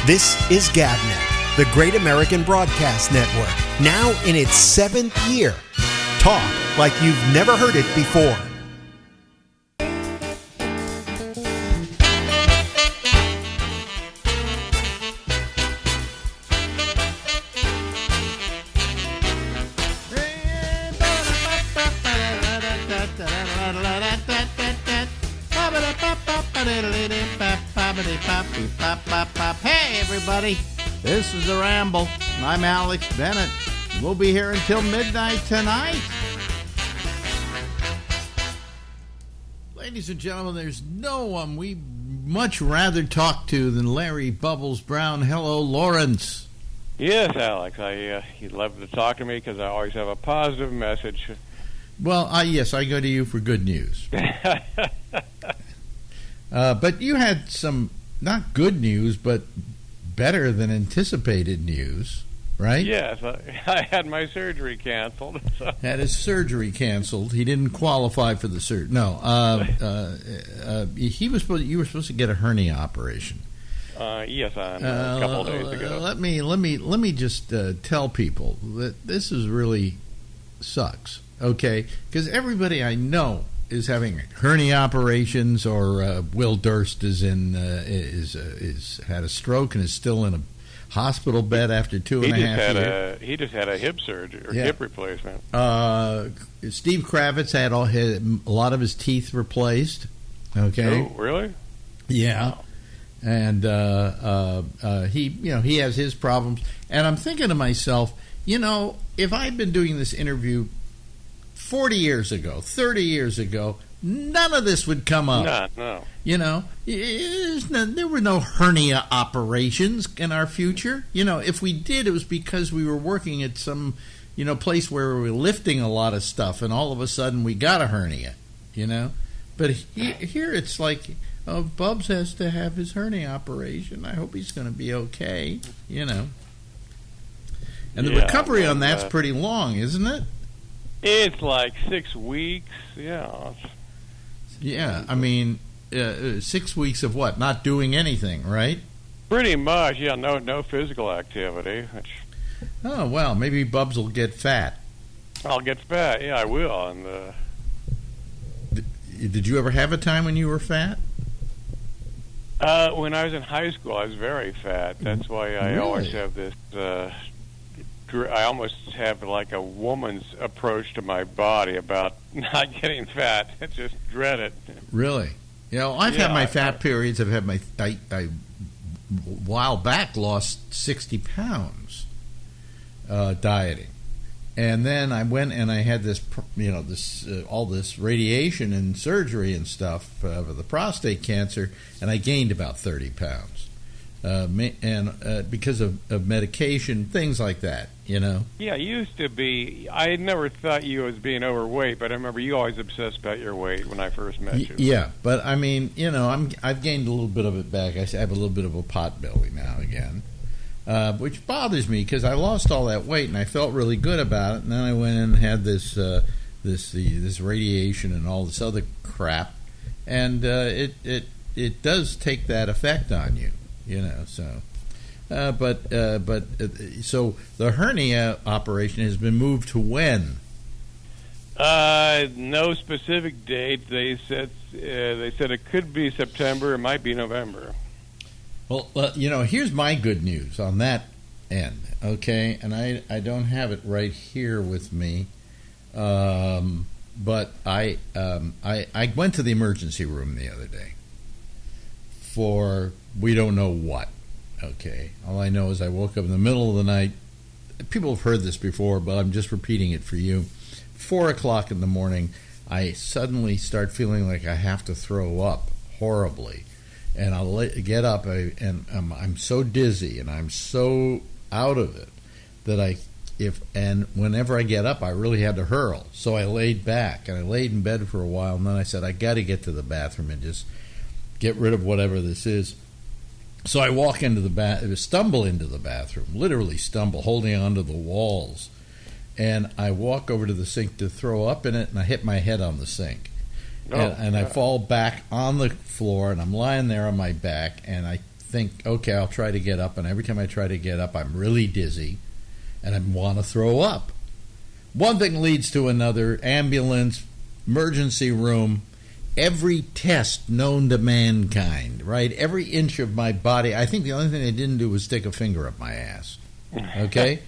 This is GabNet, the Great American Broadcast Network, now in its 7th year. Talk like you've never heard it before. Hey everybody, this is the Ramble. I'm Alex Bennett. We'll be here until midnight tonight. Ladies and gentlemen, there's no one we much rather talk to than Larry Bubbles Brown. Hello, Lawrence. Yes, Alex. You'd love to talk to me because I always have a positive message. Well, yes, I go to you for good news. But you had some, not good news, but better than anticipated news, right? Yes, I had my surgery canceled. Had his surgery canceled. He didn't qualify for the surgery. No, you were supposed to get a hernia operation. Yes, a couple of days ago. Let me just tell people that this is really sucks. Okay, because everybody I know is having hernia operations, or Will Durst is had a stroke and is still in a hospital bed after 2.5 years. He just had a hip surgery or hip replacement. Steve Kravitz had a lot of his teeth replaced. Okay. Oh, really? Yeah. And he has his problems. And I'm thinking to myself, if I'd been doing this interview 40 years ago, 30 years ago, none of this would come up. No. There were no hernia operations in our future. If we did, it was because we were working at some, place where we were lifting a lot of stuff, and all of a sudden we got a hernia, But here it's like, Bubs has to have his hernia operation. I hope he's going to be okay, And the recovery on that's pretty long, isn't it? It's like 6 weeks, yeah. Yeah, I mean, 6 weeks of what? Not doing anything, right? Pretty much, yeah. No physical activity. Oh well, maybe Bubs will get fat. I'll get fat. Yeah, I will. And did you ever have a time when you were fat? When I was in high school, I was very fat. That's why I always have this. I almost have like a woman's approach to my body about not getting fat. I just dread it. Really? I've had my fat periods. I've had I a while back lost 60 pounds dieting, and then I went and I had this, all this radiation and surgery and stuff for the prostate cancer, and I gained about 30 pounds. Because of medication, things like that, Yeah, it used to be. I had never thought you as being overweight, but I remember you always obsessed about your weight when I first met you. Yeah, but I mean, I've gained a little bit of it back. I have a little bit of a pot belly now again, which bothers me because I lost all that weight and I felt really good about it, and then I went and had this radiation and all this other crap, and it does take that effect on you. So the hernia operation has been moved to when? No specific date. They said it could be September. It might be November. Well, here's my good news on that end. Okay, and I don't have it right here with me, but I went to the emergency room the other day for we don't know what. Okay, all I know is I woke up in the middle of the night. People have heard this before, but I'm just repeating it for you. 4 o'clock in the morning, I suddenly start feeling like I have to throw up horribly, and I'll get up, and I'm so dizzy and I'm so out of it that whenever I get up, I really had to hurl. So I laid back and I laid in bed for a while, and then I said I got to get to the bathroom and just get rid of whatever this is. So I walk into stumble into the bathroom, literally stumble, holding onto the walls. And I walk over to the sink to throw up in it, and I hit my head on the sink. And I fall back on the floor, and I'm lying there on my back, and I think, okay, I'll try to get up, and every time I try to get up, I'm really dizzy, and I want to throw up. One thing leads to another, ambulance, emergency room, every test known to mankind, right? Every inch of my body. I think the only thing they didn't do was stick a finger up my ass, okay?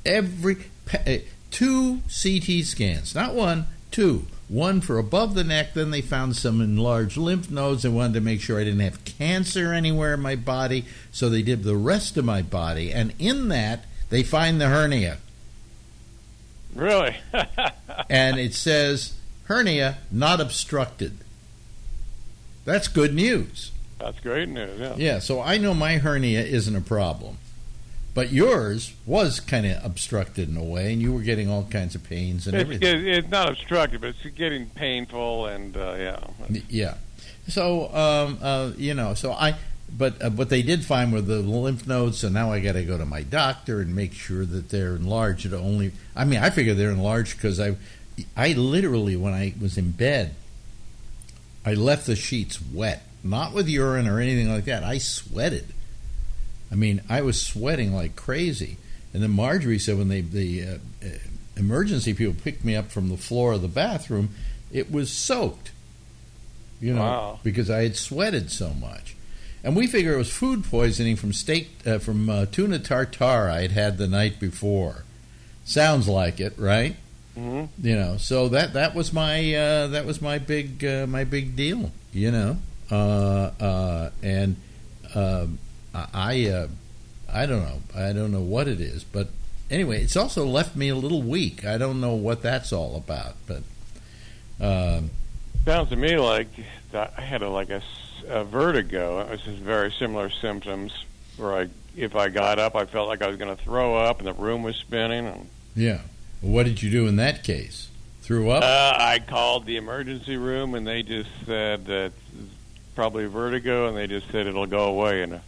2 CT scans, not 1, 2. One for above the neck, then they found some enlarged lymph nodes. They wanted to make sure I didn't have cancer anywhere in my body, so they did the rest of my body, and in that, they find the hernia. Really? And it says, hernia not obstructed. That's good news. That's great news, yeah. Yeah, so I know my hernia isn't a problem. But yours was kind of obstructed in a way, and you were getting all kinds of pains and everything. It's not obstructed, but it's getting painful, and yeah. Yeah. So, but what they did find were the lymph nodes, so now I got to go to my doctor and make sure that they're enlarged. I figure they're enlarged because I literally, when I was in bed, I left the sheets wet, not with urine or anything like that. I sweated. I mean, I was sweating like crazy. And then Marjorie said when the emergency people picked me up from the floor of the bathroom, it was soaked, Wow. because I had sweated so much. And we figure it was food poisoning from tuna tartare I had the night before. Sounds like it, right? Mm-hmm. So that was my big deal, I don't know what it is, but anyway, it's also left me a little weak. I don't know what that's all about, but sounds to me like I had a vertigo. It was just very similar symptoms where if I got up, I felt like I was going to throw up, and the room was spinning. And yeah, well, what did you do in that case? Threw up? I called the emergency room, and they just said that it's probably vertigo, and they just said it'll go away in a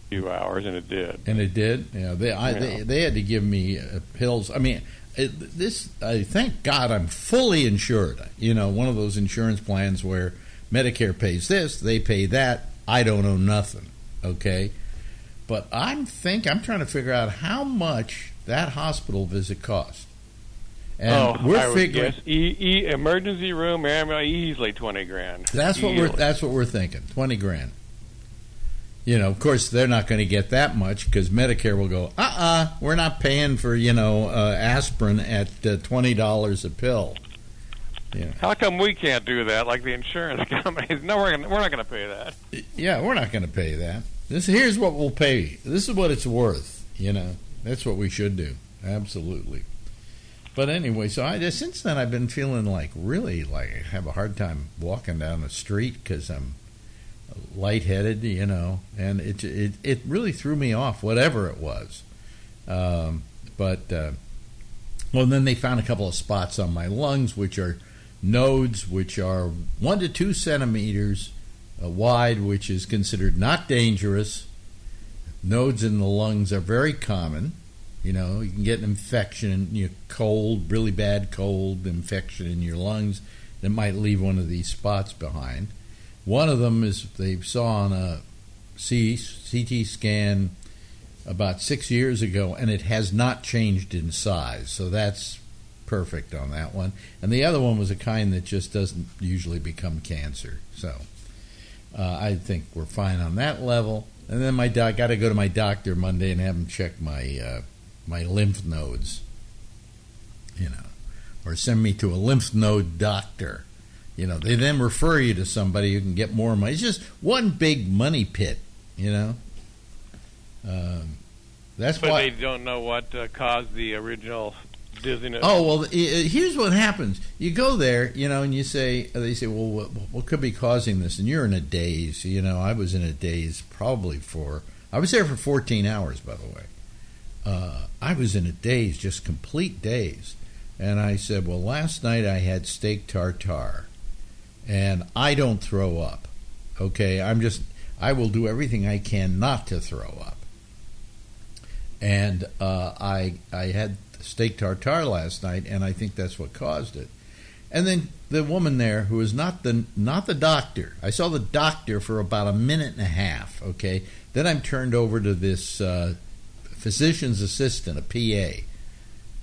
few hours, and it did. And it did? Yeah, they had to give me pills. I mean, thank God I'm fully insured. One of those insurance plans where Medicare pays this, they pay that. I don't owe nothing, okay? But I'm trying to figure out how much that hospital visit cost. And we're figuring emergency room easily $20,000. That's what we're thinking, $20,000. Of course, they're not going to get that much because Medicare will go, we're not paying for, aspirin at $20 a pill. How come we can't do that like the insurance companies? No, we're not going to pay that. Yeah, we're not going to pay that. Here's what we'll pay. This is what it's worth. That's what we should do. Absolutely. But anyway, so since then I've been feeling really I have a hard time walking down the street because I'm lightheaded, and it really threw me off, whatever it was. Well, then they found a couple of spots on my lungs, which are nodes, which are 1 to 2 centimeters wide, which is considered not dangerous. Nodes in the lungs are very common. You can get an infection, cold, really bad cold infection in your lungs that might leave one of these spots behind. One of them is they saw on a CT scan about 6 years ago, and it has not changed in size, so that's perfect on that one. And the other one was a kind that just doesn't usually become cancer, so I think we're fine on that level. And then I got to go to my doctor Monday and have him check my lymph nodes, or send me to a lymph node doctor. They then refer you to somebody who can get more money. It's just one big money pit, That's but why they don't know what caused the original dizziness. Oh, well, here's what happens. You go there, and they say, well, what could be causing this? And you're in a daze. I was in a daze I was there for 14 hours, by the way. I was in a daze, just complete daze. And I said, well, last night I had steak tartare. And I don't throw up, okay? I will do everything I can not to throw up. And I had steak tartare last night, and I think that's what caused it. And then the woman there who is not the doctor. I saw the doctor for about a minute and a half. Okay, then I'm turned over to this physician's assistant, a PA.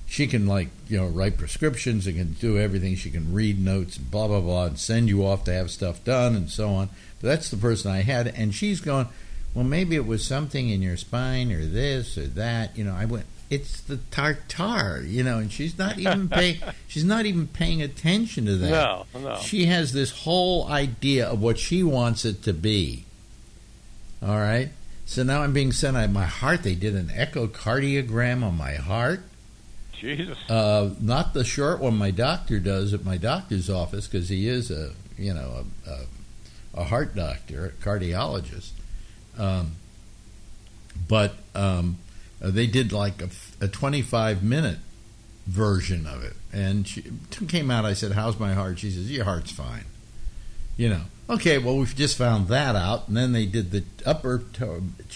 She can write prescriptions and can do everything. She can read notes and blah blah blah and send you off to have stuff done and so on. But that's the person I had, and she's going, well, maybe it was something in your spine or this or that. I went, it's the tartar, and she's not even paying attention to that. No. She has this whole idea of what she wants it to be. All right. So now I'm being sent out my heart. They did an echocardiogram on my heart. Jesus. Not the short one my doctor does at my doctor's office, because he is a heart doctor, a cardiologist. But they did like a 25-minute version of it, and she came out. I said, "How's my heart?" She says, "Your heart's fine." Okay, well, we've just found that out, and then they did the upper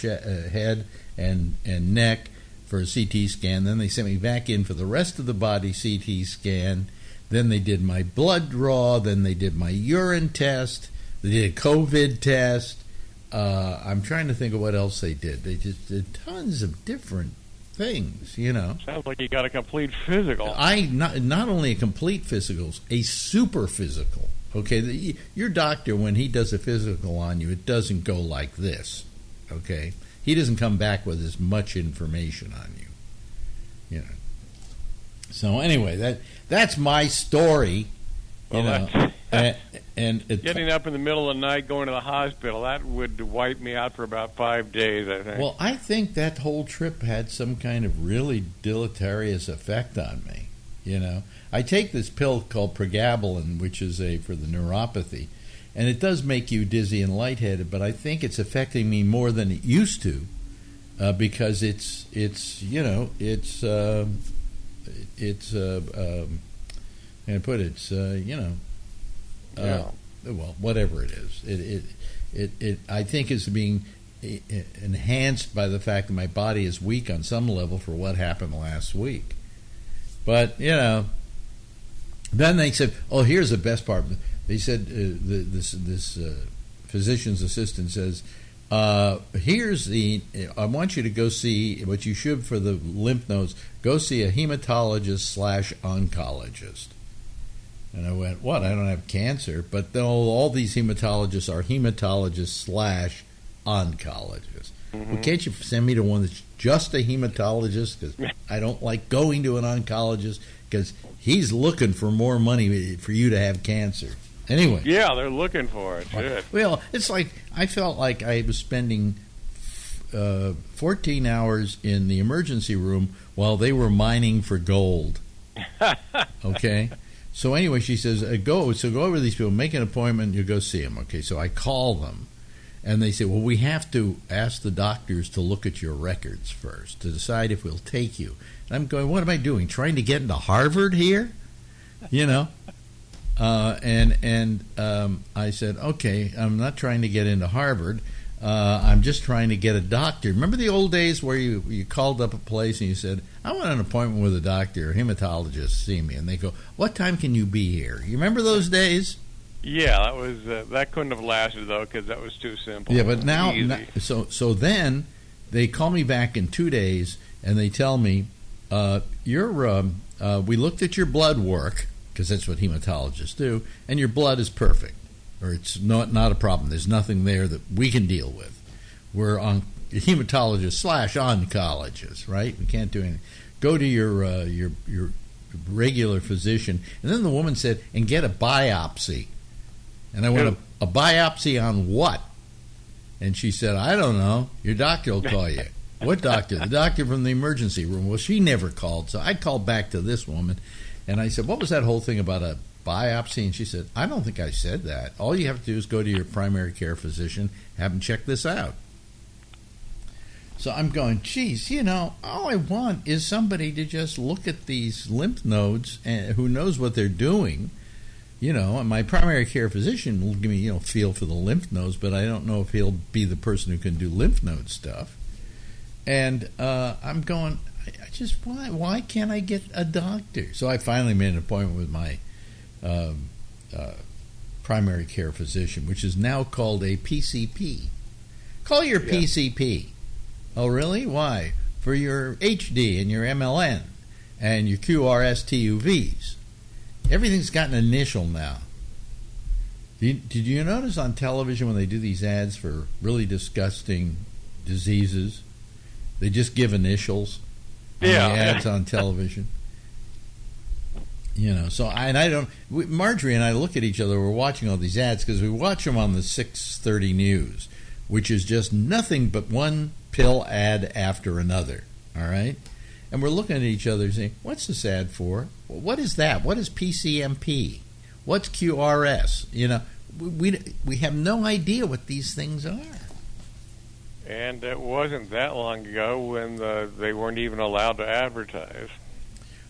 head and neck for a CT scan. Then they sent me back in for the rest of the body CT scan. Then they did my blood draw. Then they did my urine test. They did a COVID test. I'm trying to think of what else they did. They just did tons of different things, Sounds like you got a complete physical. Not only a complete physical, a super physical. Okay, your doctor, when he does a physical on you, it doesn't go like this. Okay, he doesn't come back with as much information on you. So anyway, that's my story. And getting up in the middle of the night, going to the hospital, that would wipe me out for about 5 days, I think. Well, I think that whole trip had some kind of really deleterious effect on me. I take this pill called pregabalin, which is for the neuropathy, and it does make you dizzy and lightheaded. But I think it's affecting me more than it used to, because it's well, whatever it is, it I think is being enhanced by the fact that my body is weak on some level for what happened last week. But then they said, "Oh, here's the best part." They said this physician's assistant says, "Here's I want you to go see what you should for the lymph nodes. Go see a hematologist/oncologist." And I went, "What? I don't have cancer." But all these hematologists are hematologists/oncologists. Mm-hmm. Well, can't you send me to one that's just a hematologist? Because I don't like going to an oncologist, because he's looking for more money for you to have cancer. Anyway. Yeah, they're looking for it. Good. Well, it's like I felt like I was spending 14 hours in the emergency room while they were mining for gold. Okay? So anyway, she says, go over to these people, make an appointment, you go see them. Okay, so I call them, and they say, well, we have to ask the doctors to look at your records first to decide if we'll take you. And I'm going, what am I doing? Trying to get into Harvard here? I said, okay, I'm not trying to get into Harvard. I'm just trying to get a doctor. Remember the old days where you called up a place and you said, I want an appointment with a doctor, a hematologist, see me. And they go, what time can you be here? You remember those days? Yeah, that was that couldn't have lasted, though, because that was too simple. Yeah, but now so then they call me back in 2 days and they tell me, we looked at your blood work, because that's what hematologists do, and your blood is perfect, or it's not a problem. There's nothing there that we can deal with. We're on hematologist/oncologist, right? We can't do anything. Go to your regular physician. And then the woman said, and get a biopsy. And I went, a biopsy on what? And she said, I don't know. Your doctor will call you. What doctor? The doctor from the emergency room. Well, she never called. So I called back to this woman, and I said, what was that whole thing about a biopsy? And she said, I don't think I said that. All you have to do is go to your primary care physician, have him check this out. So I'm going, geez, all I want is somebody to just look at these lymph nodes and who knows what they're doing. And my primary care physician will give me, feel for the lymph nodes, but I don't know if he'll be the person who can do lymph node stuff. And I'm going, why can't I get a doctor? So I finally made an appointment with my primary care physician, which is now called a PCP. Call your PCP. Oh, really? Why? For your HD and your MLN and your QRS-TUVs. Everything's got an initial now. Did you notice on television when they do these ads for really disgusting diseases, they just give initials on the ads on television? Marjorie and I look at each other, we're watching all these ads because we watch them on the 6:30 news, which is just nothing but one pill ad after another, all right? And we're looking at each other saying, what's this ad for? What is that? What is PCMP? What's QRS? We have no idea what these things are. And it wasn't that long ago when they weren't even allowed to advertise.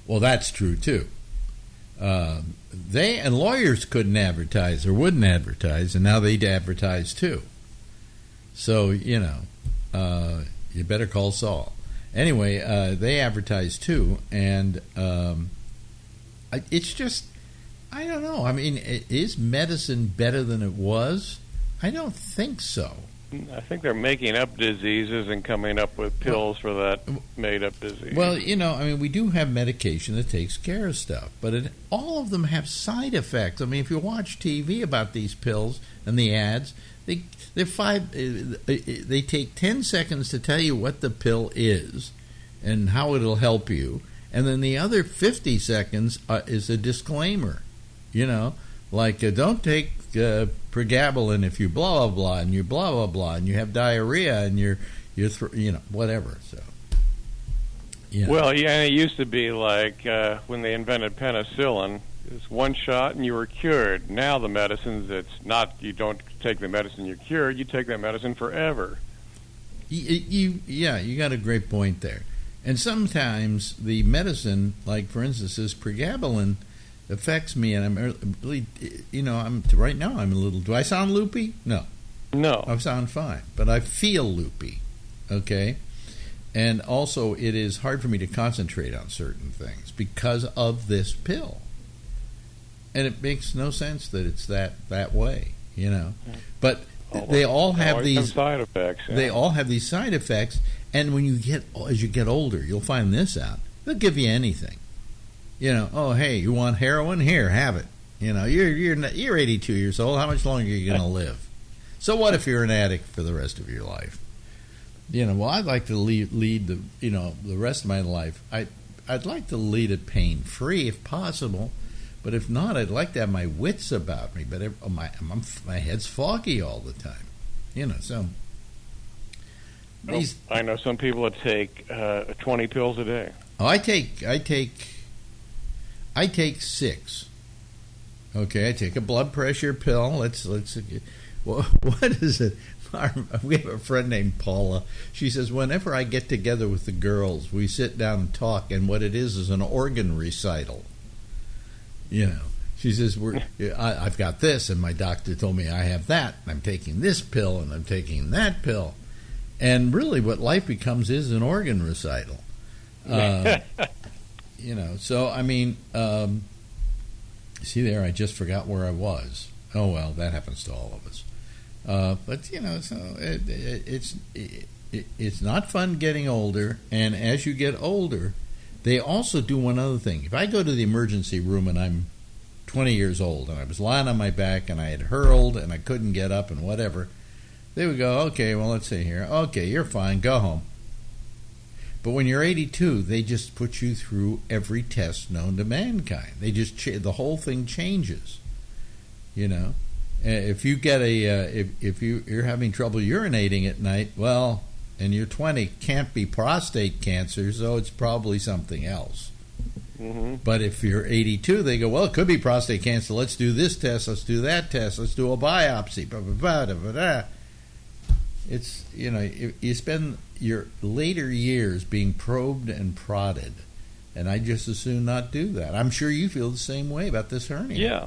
Well, that's true, too. They and lawyers couldn't advertise or wouldn't advertise, and now they advertise, too. So, you better call Saul. Anyway, they advertise, too, and it's just, I don't know. I mean, is medicine better than it was? I don't think so. I think they're making up diseases and coming up with pills for that made-up disease. Well, we do have medication that takes care of stuff, but all of them have side effects. I mean, if you watch TV about these pills and the ads, they take 10 seconds to tell you what the pill is and how it'll help you, and then the other 50 seconds is a disclaimer. Like don't take pregabalin if you blah blah blah and you blah blah blah and you have diarrhea and you're whatever. So Well, yeah, it used to be like when they invented penicillin, it's one shot and you were cured. Now the medicines, it's not, you don't take the medicine, you're cured. You take that medicine forever. You got a great point there. And sometimes the medicine, like for instance, this pregabalin, affects me, and I'm really, right now I'm a little. Do I sound loopy? No. I sound fine, but I feel loopy. Okay, and also it is hard for me to concentrate on certain things because of this pill, and it makes no sense that it's that way, But they all have these side effects. Yeah. They all have these side effects, and as you get older, you'll find this out. They'll give you anything. Oh, hey, you want heroin? Here, have it. You're 82 years old. How much longer are you going to live? So what if you're an addict for the rest of your life? Well, I'd like to lead the rest of my life. I'd like to lead it pain-free if possible, but if not, I'd like to have my wits about me. But my head's foggy all the time. So. I know some people that take 20 pills a day. Oh, I take 6. Okay, I take a blood pressure pill. Let's. What is it? We have a friend named Paula. She says whenever I get together with the girls, we sit down and talk, and what it is an organ recital. She says I've got this, and my doctor told me I have that, and I'm taking this pill, and I'm taking that pill, and really, what life becomes is an organ recital. So I mean, see there, I just forgot where I was. Oh well, that happens to all of us. But so it's not fun getting older, and as you get older, they also do one other thing. If I go to the emergency room and I'm 20 years old and I was lying on my back and I had hurled and I couldn't get up and whatever, they would go, okay, well, let's see here. Okay, you're fine, go home. But when you're 82, they just put you through every test known to mankind. They just the whole thing changes. If you get if you're having trouble urinating at night, well, and you're 20, can't be prostate cancer, so it's probably something else. Mm-hmm. But if you're 82, they go, well, it could be prostate cancer. Let's do this test. Let's do that test. Let's do a biopsy. Blah, blah, blah, blah, blah. It's, you spend your later years being probed and prodded, and I just as soon not do that. I'm sure you feel the same way about this hernia. Yeah.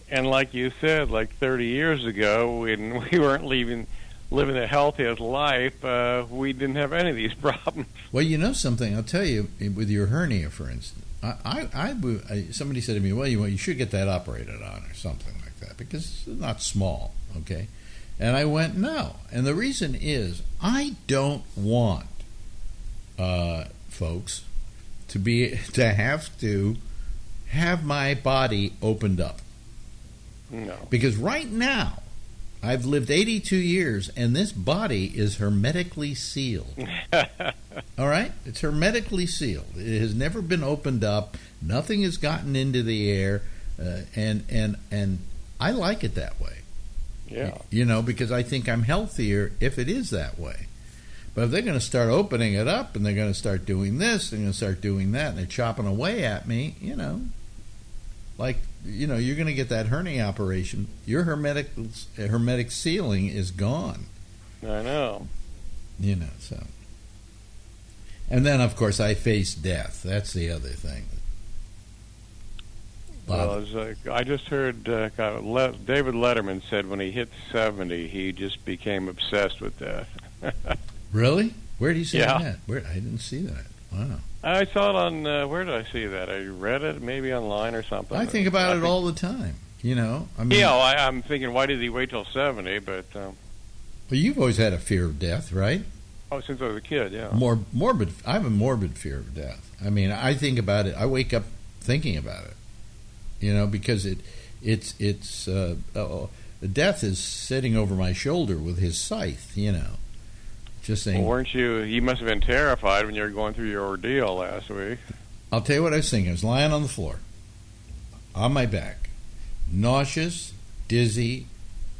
And like you said, like 30 years ago, when we weren't living the healthiest life, we didn't have any of these problems. Well, something, I'll tell you, with your hernia, for instance, somebody said to me, well, you should get that operated on or something like that because it's not small, okay? And I went, no. And the reason is I don't want folks to have my body opened up. No. Because right now, I've lived 82 years, and this body is hermetically sealed. All right? It's hermetically sealed. It has never been opened up. Nothing has gotten into the air, and I like it that way. Yeah. You know, because I think I'm healthier if it is that way. But if they're going to start opening it up, and they're going to start doing this, they're going to start doing that, and they're chopping away at me, you know, like, you know, you're going to get that hernia operation. Your hermetic sealing is gone. I know. You know, so. And then, of course, I face death. That's the other thing. Well, it's like, I just heard David Letterman said when he hit 70, he just became obsessed with death. Really? Where did he say Yeah. that? I didn't see that. Wow. I saw it on, where did I see that? I read it maybe online or something. I think about it all the time. You know, I mean, Yeah, I'm thinking, why did he wait till 70? But well, you've always had a fear of death, right? since I was a kid, yeah. Morbid. I have a morbid fear of death. I mean, I think about it. I wake up thinking about it. You know, because death is sitting over my shoulder with his scythe. You know, just saying. Well, weren't you? You must have been terrified when you were going through your ordeal last week. I'll tell you what I was thinking. I was lying on the floor, on my back, nauseous, dizzy,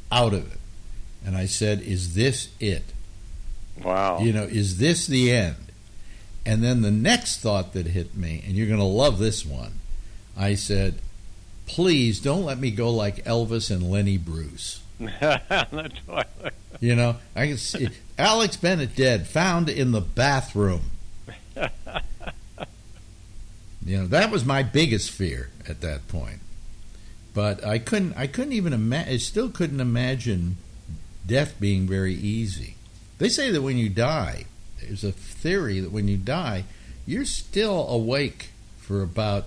out of it. And I said, is this it? Wow. You know, is this the end? And then the next thought that hit me, and you're going to love this one, I said, please don't let me go like Elvis and Lenny Bruce. The toilet. You know, I can see Alex Bennett dead, found in the bathroom. You know, that was my biggest fear at that point. But I couldn't even imagine. I still couldn't imagine death being very easy. They say that when you die, there's a theory that when you die, you're still awake for about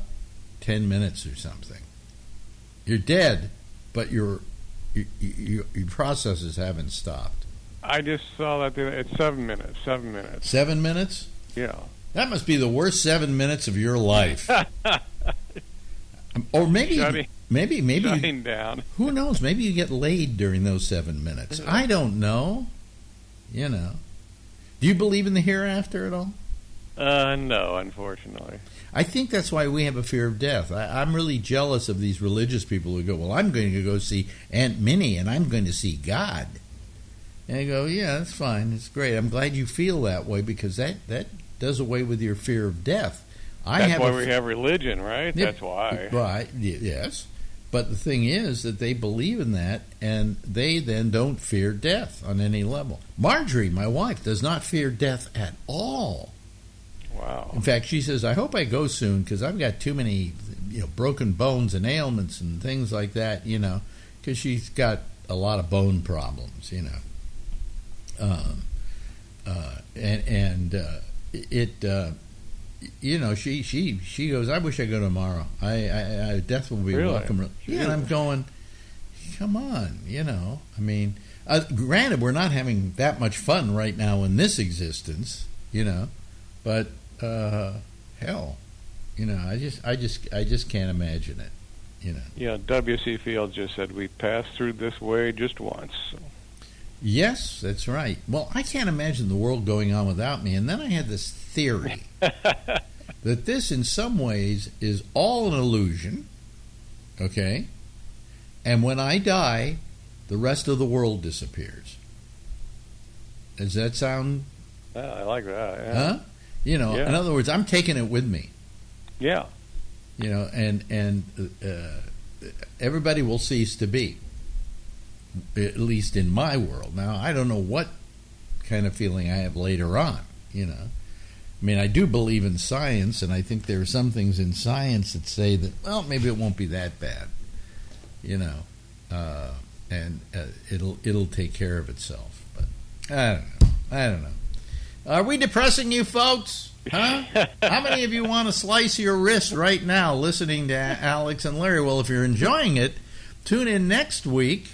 10 minutes or something. You're dead, but your processes haven't stopped. I just saw that it's 7 minutes. 7 minutes. 7 minutes? Yeah. That must be the worst 7 minutes of your life. Or maybe shutting down. Who knows? Maybe you get laid during those 7 minutes. I don't know. You know. Do you believe in the hereafter at all? No, unfortunately. I think that's why we have a fear of death. I'm really jealous of these religious people who go, well, I'm going to go see Aunt Minnie and I'm going to see God. And I go, yeah, that's fine. It's great. I'm glad you feel that way because that does away with your fear of death. That's why we have religion, right? Yeah, that's why. Right, yes. But the thing is that they believe in that, and they then don't fear death on any level. Marjorie, my wife, does not fear death at all. Wow. In fact, she says, I hope I go soon because I've got too many broken bones and ailments and things like that, because she's got a lot of bone problems, she goes, I wish I go tomorrow. I death will be really? Welcome. Yeah, and I'm going, come on, I mean, granted, we're not having that much fun right now in this existence, but hell, I just can't imagine it, Yeah, W.C. Fields just said we passed through this way just once. So. Yes, that's right. Well, I can't imagine the world going on without me. And then I had this theory that this, in some ways, is all an illusion, okay? And when I die, the rest of the world disappears. Does that sound... I like that, yeah. Huh? Yeah. In other words, I'm taking it with me. Yeah. And everybody will cease to be. At least in my world. Now, I don't know what kind of feeling I have later on, I mean, I do believe in science, and I think there are some things in science that say that, well, maybe it won't be that bad, and it'll take care of itself. But I don't know. Are we depressing you folks? Huh? How many of you want to slice your wrist right now listening to Alex and Larry? Well, if you're enjoying it, tune in next week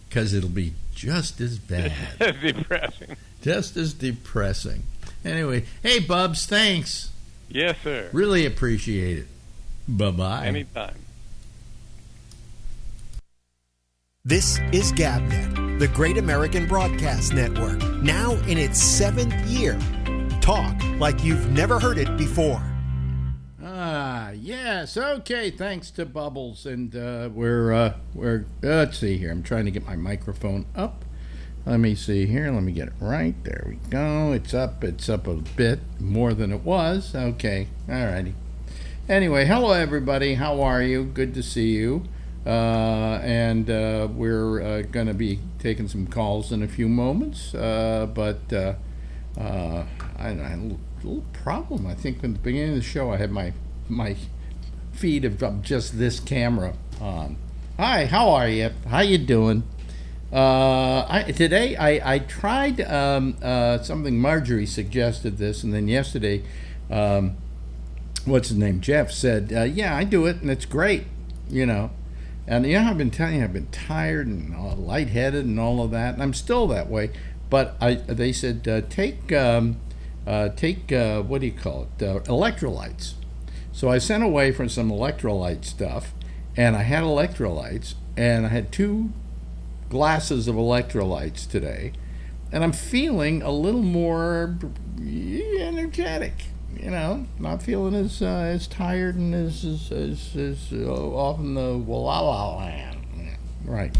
because it'll be just as bad. Depressing. Just as depressing. Anyway, hey, Bubs, thanks. Yes, sir. Really appreciate it. Bye-bye. Anytime. This is GabNet, the Great American Broadcast Network, now in its 7th year. Talk like you've never heard it before. Yes, okay, thanks to Bubbles, and we're let's see here, I'm trying to get my microphone up. Let me see here, let me get it right, there we go, it's up a bit more than it was, okay, alrighty. Anyway, hello everybody, how are you? Good to see you. And we're going to be taking some calls in a few moments, but I had a little problem. I think at the beginning of the show I had my feed of just this camera on. Hi, how are you? How you doing? Today I tried something. Marjorie suggested this, and then yesterday, what's his name? Jeff said, yeah, I do it, and it's great, you know. And I've been telling you, I've been tired and lightheaded and all of that, and I'm still that way. But they said take what do you call it? Electrolytes. So I sent away for some electrolyte stuff, and I had electrolytes, and I had 2 glasses of electrolytes today, and I'm feeling a little more energetic. You know, not feeling as tired and as off in the la land. Right.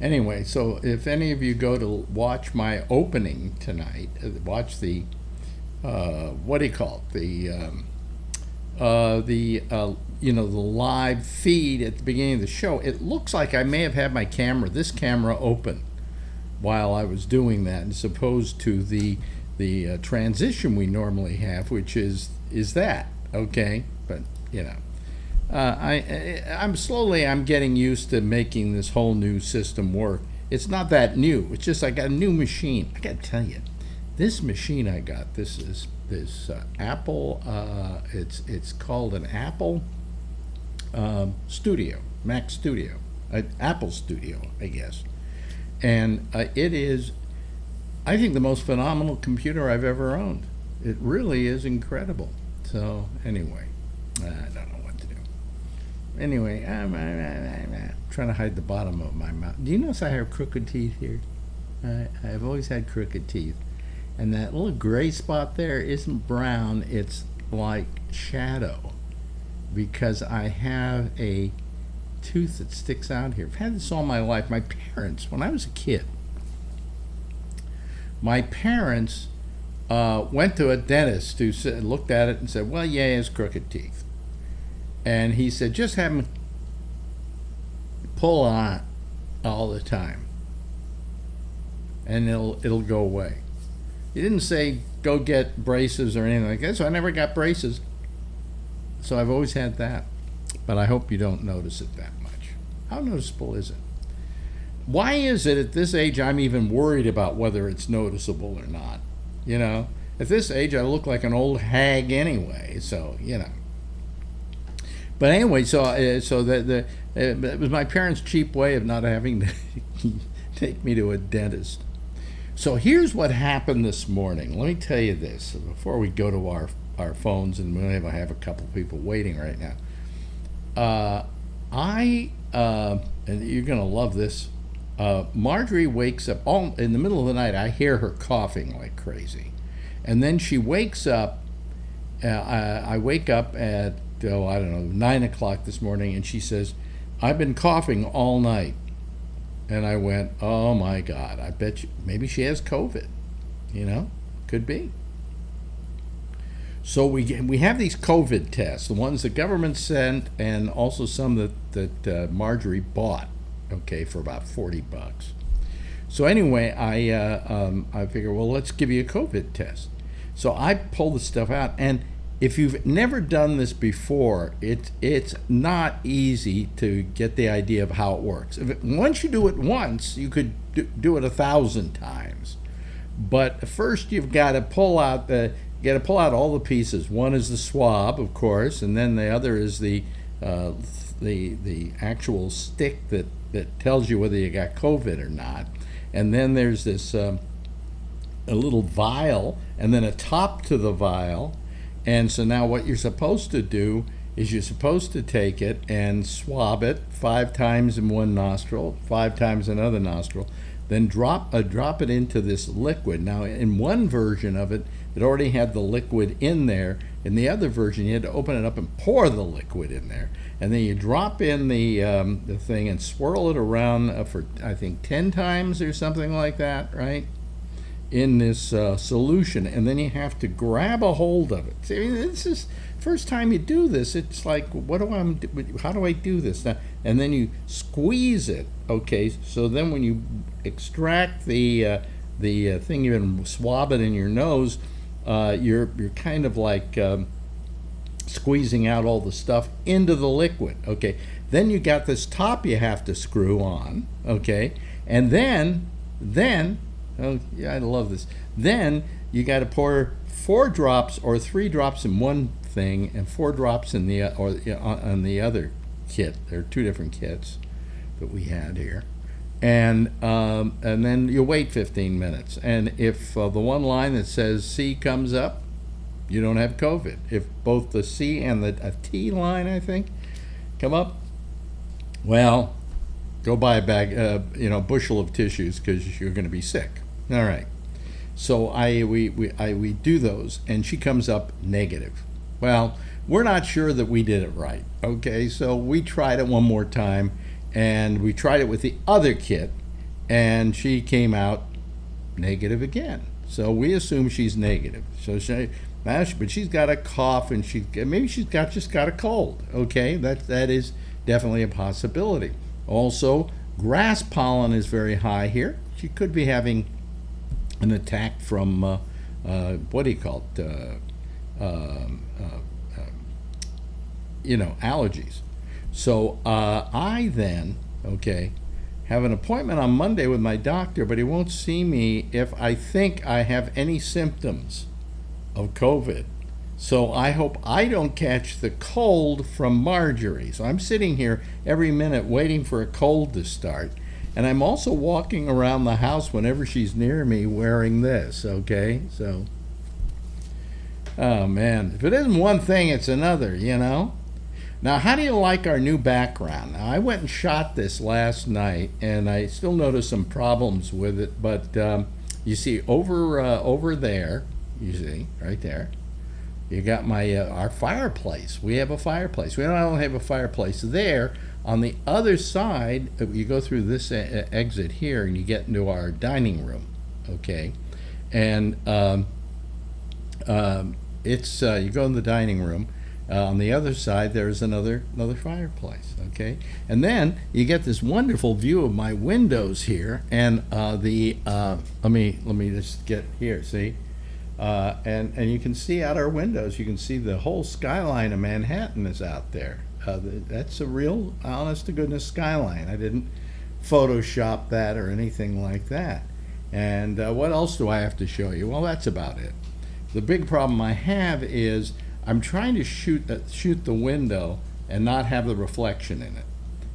Anyway, so if any of you go to watch my opening tonight, watch the what do you call it? The live feed at the beginning of the show. It looks like I may have had this camera open while I was doing that, as opposed to the transition we normally have, which is that, okay? But you know, I'm getting used to making this whole new system work. It's not that new. It's just I got a new machine. I got to tell you, this machine I got. This is Apple. It's called an Apple Studio, Mac Studio, Apple Studio, I guess, and it is, I think, the most phenomenal computer I've ever owned. It really is incredible. So anyway, I don't know what to do. Anyway, I'm trying to hide the bottom of my mouth. Do you notice I have crooked teeth here? I've always had crooked teeth. And that little gray spot there isn't brown, it's like shadow. Because I have a tooth that sticks out here. I've had this all my life. My parents, when I was a kid, my parents went to a dentist who looked at it and said, well, yeah, he has crooked teeth. And he said, just have him pull on it all the time, and it'll go away. He didn't say go get braces or anything like that, so I never got braces. So I've always had that. But I hope you don't notice it that much. How noticeable is it? Why is it at this age I'm even worried about whether it's noticeable or not? You know, at this age I look like an old hag anyway, so, you know. But anyway, so it was my parents' cheap way of not having to take me to a dentist. So here's what happened this morning. Let me tell you this before we go to our phones, and we have a couple people waiting right now. And you're going to love this. Marjorie wakes up in the middle of the night. I hear her coughing like crazy. And then she wakes up. I wake up at, 9 o'clock this morning, and she says, I've been coughing all night. And I went, oh my God, I bet you, maybe she has COVID. You know, could be. So we have these COVID tests, the ones the government sent, and also some that Marjorie bought, okay, for about $40. So anyway, I figure, well, let's give you a COVID test. So I pull the stuff out, and if you've never done this before, it's not easy to get the idea of how it works. Once you do it once, you could do it 1,000 times. But first, you've got to pull out all the pieces. One is the swab, of course, and then the other is the actual stick that tells you whether you got COVID or not. And then there's this a little vial, and then a top to the vial. And so now what you're supposed to do is you're supposed to take it and swab it 5 times in one nostril, 5 times in another nostril, then drop it into this liquid. Now, in one version of it, it already had the liquid in there. In the other version, you had to open it up and pour the liquid in there. And then you drop in the thing and swirl it around for, I think, 10 times or something like that, right? In this solution. And then you have to grab a hold of it. See, this is first time you do this. It's like, how do I do this now? And then you squeeze it. Okay, so then when you extract the thing, you're going to swab it in your nose. You're kind of like squeezing out all the stuff into the liquid. Okay, then you got this top you have to screw on. Okay, and then oh yeah, I love this. Then you got to pour 4 drops or 3 drops in one thing and 4 drops in the on the other kit. There are 2 different kits that we had here, and then you wait 15 minutes. And if the one line that says C comes up, you don't have COVID. If both the C and the T line, I think, come up, well, go buy a bag, bushel of tissues because you're going to be sick. All right. So we do those, and she comes up negative. Well, we're not sure that we did it right. Okay, so we tried it one more time, and we tried it with the other kit, and she came out negative again. So we assume she's negative. But she's got a cough, and maybe she's just got a cold. Okay, that is definitely a possibility. Also, grass pollen is very high here. She could be having an attack from what do you call it? Allergies. So I then, have an appointment on Monday with my doctor, but he won't see me if I think I have any symptoms of COVID. So I hope I don't catch the cold from Marjorie. So I'm sitting here every minute waiting for a cold to start. And I'm also walking around the house whenever she's near me wearing this, okay? So, oh man, if it isn't one thing, it's another, Now, how do you like our new background? Now, I went and shot this last night, and I still noticed some problems with it, but you see over there, you see, right there, you got our fireplace. We have a fireplace. We don't only have a fireplace there. On the other side, you go through this exit here, and you get into our dining room, okay? And it's you go in the dining room. On the other side, there's another fireplace, okay? And then you get this wonderful view of my windows here, and let me just get here, see? And you can see out our windows, you can see the whole skyline of Manhattan is out there. That's a real, honest-to-goodness skyline. I didn't Photoshop that or anything like that. And what else do I have to show you? Well, that's about it. The big problem I have is I'm trying to shoot the window and not have the reflection in it,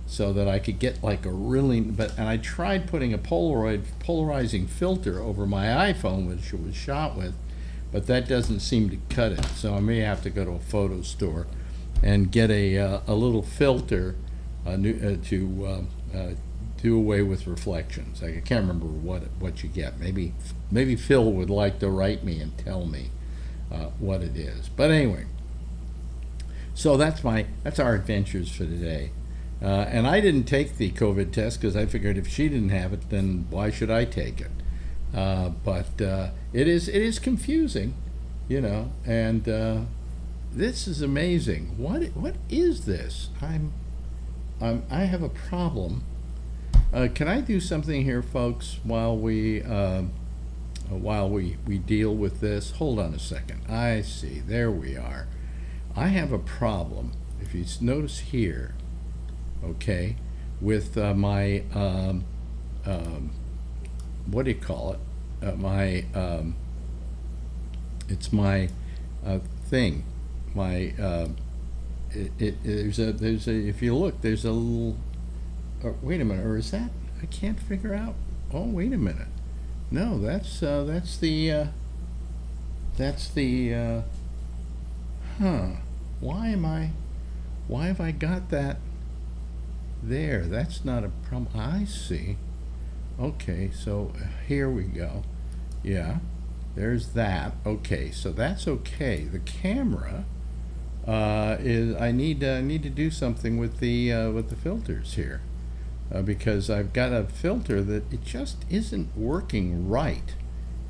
so that I could get like and I tried putting a polarizing filter over my iPhone, which it was shot with, but that doesn't seem to cut it. So I may have to go to a photo store and get a little filter to do away with reflections. I can't remember what you get. Maybe Phil would like to write me and tell me what it is. But anyway, so that's our adventures for today. And I didn't take the COVID test because I figured if she didn't have it, then why should I take it? But it is confusing, and this is amazing. What is this? I have a problem. Can I do something here, folks, while we deal with this? Hold on a second. I see. There we are. I have a problem. If you notice here, okay, with my what do you call it? it's my thing. My there's a if you look, there's a little. Wait a minute, or is that? I can't figure out. Oh, wait a minute. No, that's the. Why have I got that there? That's not a problem. I see. Okay, so here we go. Yeah, there's that. Okay, so that's okay. The camera is. I need to do something with the filters here because I've got a filter that it just isn't working right.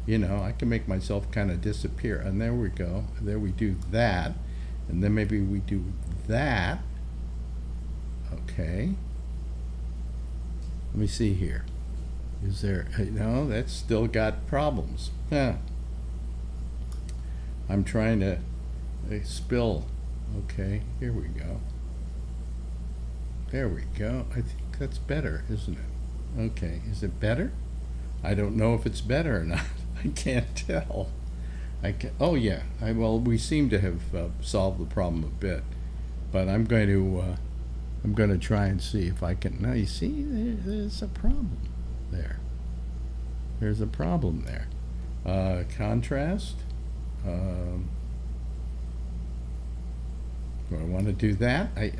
You know, I can make myself kind of disappear. And there we go. There we do that. And then maybe we do that. Okay. Let me see here. Is there, no, that's still got problems. I'm trying to spill. Okay, here we go. There we go. I think that's better, isn't it? Okay, is it better? I don't know if it's better or not. I can't tell. Oh yeah. Well, we seem to have solved the problem a bit, but I'm going to try and see if I can. Now you see, there's a problem there. There's a problem there. Contrast. Do I want to do that? I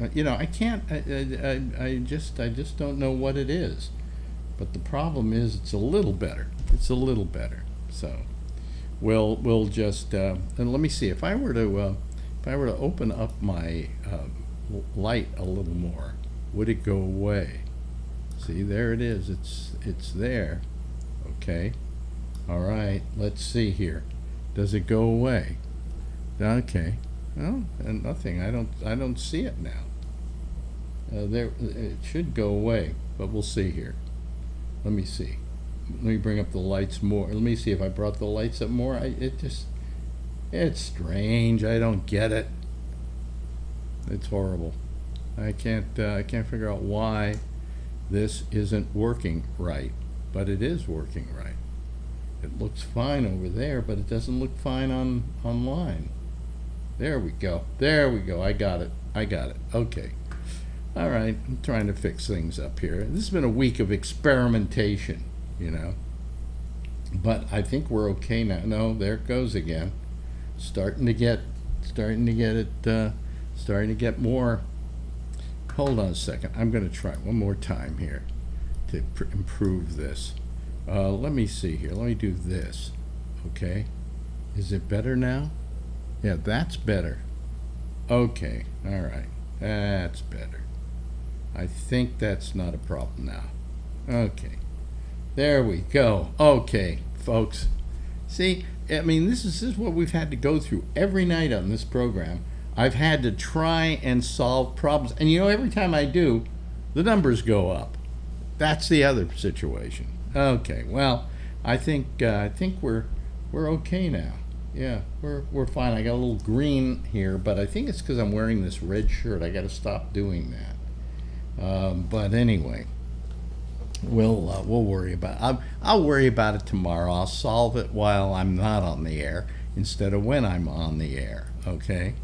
can't. I just don't know what it is. But the problem is, it's a little better. It's a little better. So, we'll just and let me see if I were to open up my light a little more, would it go away? See, there it is. It's there. Okay. All right. Let's see here. Does it go away? Okay. Well, and nothing. I don't see it now. There, it should go away, but we'll see here. Let me see. Let me bring up the lights more. Let me see if I brought the lights up more. It's strange. I don't get it. It's horrible. I can't figure out why this isn't working right, but it is working right. It looks fine over there, but it doesn't look fine online. There we go. There we go. I got it. Okay. All right. I'm trying to fix things up here. This has been a week of experimentation, but I think we're okay now. No, there it goes again. Starting to get more. Hold on a second. I'm going to try one more time here to improve this. Let me see here. Let me do this. Okay. Is it better now? Yeah, that's better. Okay. All right. That's better. I think that's not a problem now. Okay. There we go. Okay, folks. See, I mean, this is what we've had to go through every night on this program. I've had to try and solve problems. And every time I do, the numbers go up. That's the other situation. Okay, well, I think we're okay now. Yeah, we're fine. I got a little green here, but I think it's because I'm wearing this red shirt. I got to stop doing that. But anyway, we'll worry about it. I'll worry about it tomorrow. I'll solve it while I'm not on the air instead of when I'm on the air. Okay?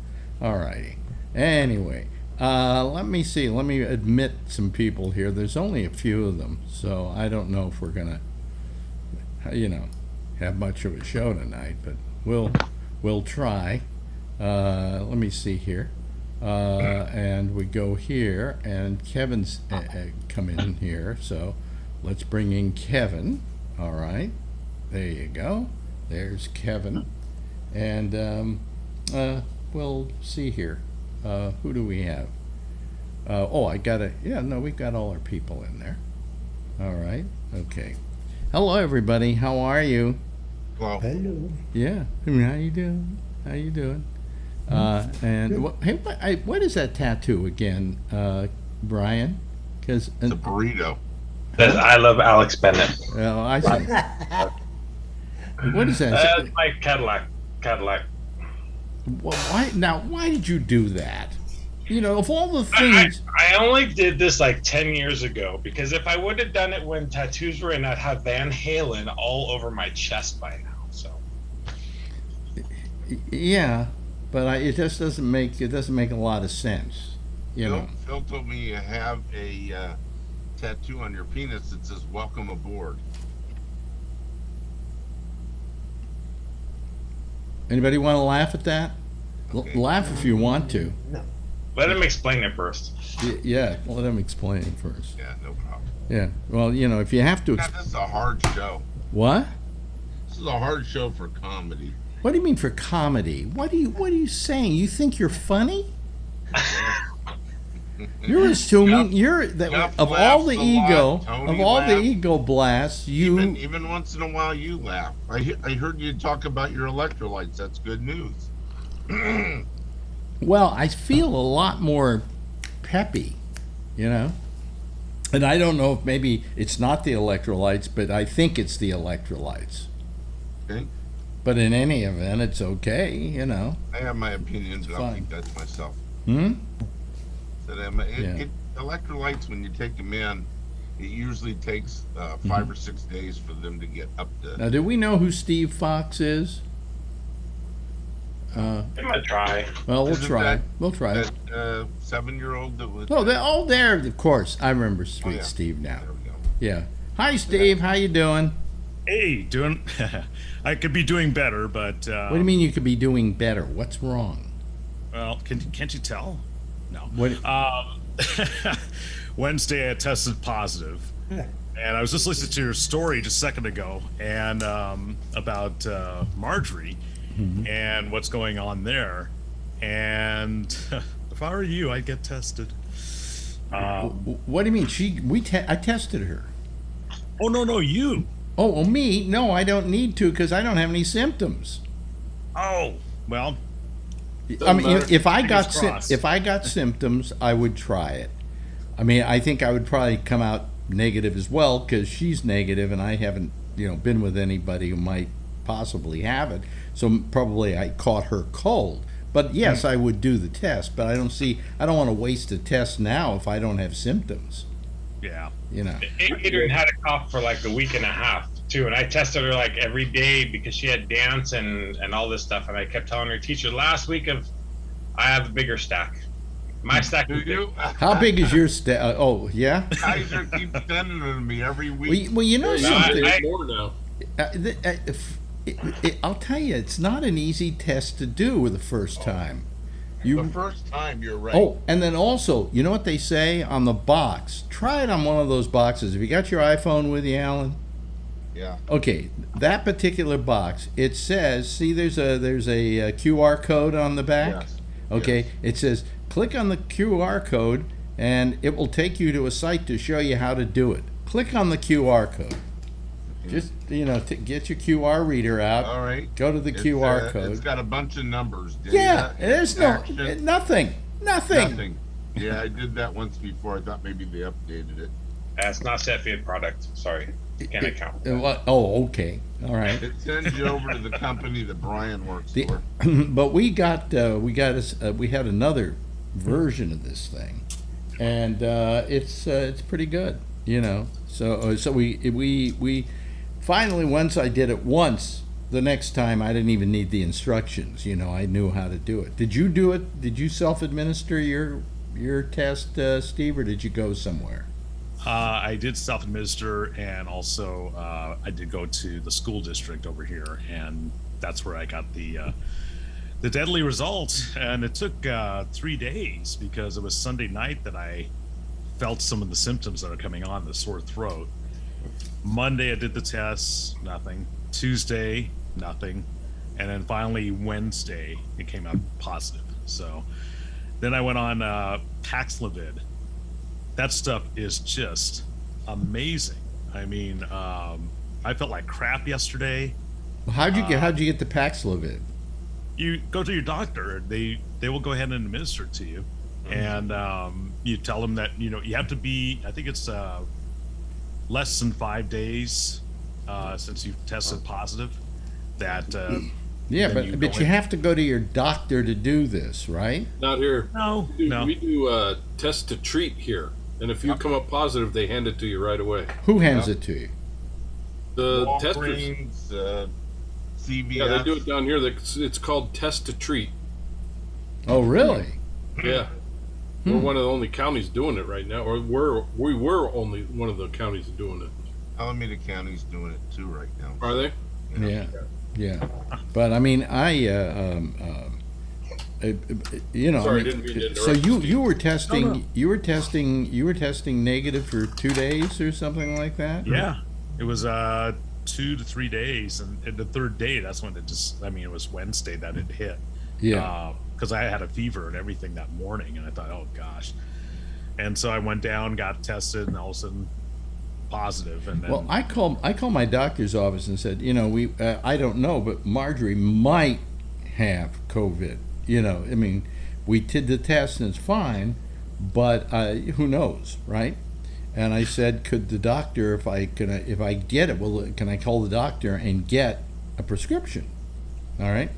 All righty. Anyway, let me see. Let me admit some people here. There's only a few of them, so I don't know if we're gonna, have much of a show tonight. But we'll try. Let me see here. And we go here, and Kevin's come in here, so let's bring in Kevin. All right, there you go. There's Kevin, and we'll see here. Who do we have? We've got all our people in there. All right, okay. Hello, everybody. How are you? Well, hello. Yeah. How you doing? And what is that tattoo again, Brian? Because it's a burrito. I love Alex Bennett. Oh, I see. What is that? That's my Cadillac. Well, why did you do that? Of all the things. I only did this like 10 years ago because if I would have done it when tattoos were in, I'd have Van Halen all over my chest by now. So. Yeah, but it just doesn't make a lot of sense. Phil told me you have a tattoo on your penis that says "Welcome aboard." Anybody want to laugh at that? Okay. Laugh if you want to. No. Let him explain it first. Yeah, let him explain it first. Yeah, no problem. Yeah, well, if you have to. This is a hard show. What? This is a hard show for comedy. What do you mean for comedy? What are you saying? You think you're funny? You're assuming of all the ego blasts, even once in a while you laugh. I heard you talk about your electrolytes. That's good news. Well, I feel a lot more peppy, and I don't know if maybe it's not the electrolytes, but I think it's the electrolytes. Okay. But in any event, it's okay, I have my opinions, but I'll keep that to myself. Electrolytes, when you take them in, it usually takes 5 or 6 days for them to get up to. Now, do we know who Steve Fox is? I'm gonna try. Well, we'll try. We'll try. That 7-year-old that was. Oh, they're all there. Of course, I remember Sweet Steve now. There we go. Yeah. Hi, Steve. How you doing? Hey, doing. I could be doing better, but. What do you mean you could be doing better? What's wrong? Well, can't you tell? No. What? Wednesday I tested positive, and I was just listening to your story just a second ago, and about Marjorie and what's going on there. And if I were you, I'd get tested. What do you mean? I tested her. Oh no, you. Oh, me? No, I don't need to because I don't have any symptoms. Oh, well. I mean, if I got symptoms, I would try it. I mean, I think I would probably come out negative as well because she's negative, and I haven't, been with anybody who might possibly have it. So probably I caught her cold. But yes, I would do the test. But I don't want to waste a test now if I don't have symptoms. Yeah. Adrian had a cough for like a week and a half too, and I tested her like every day because she had dance and all this stuff, and I kept telling her teacher last week I have a bigger stack. My stack is big. How big is your stack? Oh, yeah. Kaiser keeps sending it to me every week. Well, something. More now. I'll tell you, it's not an easy test to do the first time. The first time, you're right. Oh, and then also, you know what they say on the box? Try it on one of those boxes. Have you got your iPhone with you, Alan? Yeah. Okay, that particular box, it says, see there's a QR code on the back? Yes. Okay, Yes. It says, click on the QR code, and it will take you to a site to show you how to do it. Click on the QR code. Just, get your QR reader out. All right. Go to the QR code. It's got a bunch of numbers. Yeah, there's nothing. Nothing. Yeah, I did that once before. I thought maybe they updated it. It's not Cepheid product. Sorry. Can't account. Oh, okay. All right. It sends you over to the company that Brian works for. But we had another version of this thing, and it's pretty good, So we finally, once I did it once, the next time I didn't even need the instructions. I knew how to do it. Did you do it? Did you self-administer your test, Steve, or did you go somewhere? I did self-administer, and also I did go to the school district over here, and that's where I got the deadly result. And it took 3 days because it was Sunday night that I felt some of the symptoms that are coming on, the sore throat. Monday I did the tests, nothing. Tuesday, nothing. And then finally Wednesday it came out positive. So then I went on Paxlovid. That stuff is just amazing. I mean, I felt like crap yesterday. Well, how'd you get the Paxlovid? You go to your doctor. They will go ahead and administer it to you, and you tell them that you have to be. I think it's less than 5 days since you've tested positive. That Yeah, Then but you have to go to your doctor to do this, right? Not here. No, We do test to treat here, and if you come up positive, they hand it to you right away. Who hands it to you? The testers. Walgreens, CVS. Yeah, they do it down here. It's called test to treat. Oh, really? Yeah. We're one of the only counties doing it right now, or we were only one of the counties doing it. Alameda County's doing it too right now. Are they? Yeah. But I mean, you know, Sorry, I mean, didn't mean to interrupt. so you were testing, No. you were testing negative for 2 days or something like that. Yeah, it was 2 to 3 days, and the third day, that's when it just. I mean, it was Wednesday that it hit. Yeah. Because I had a fever and everything that morning, and I thought, oh gosh. And so I went down, got tested, and all of a sudden positive. And then, Well, I called my doctor's office and said, you know, I don't know, but Marjorie might have COVID. You know, I mean, we did the test and it's fine, but who knows, right? And I said, could the doctor, if I get it, well, can I call the doctor and get a prescription? All right.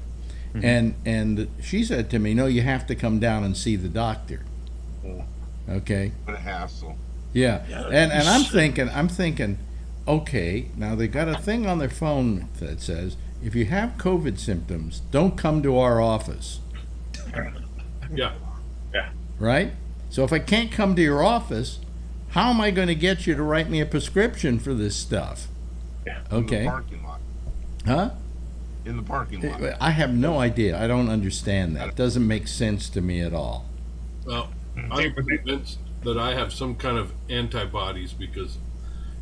And she said to me, no, you have to come down and see the doctor. Okay. What a hassle. Yeah. And I'm thinking, okay, now they got a thing on their phone that says, if you have COVID symptoms, don't come to our office. Yeah. Right? So if I can't come to your office, how am I going to get you to write me a prescription for this stuff? Okay. In the parking lot. Huh? In the parking lot. I have no idea. I don't understand that. It doesn't make sense to me at all. Well, I'm convinced that I have some kind of antibodies because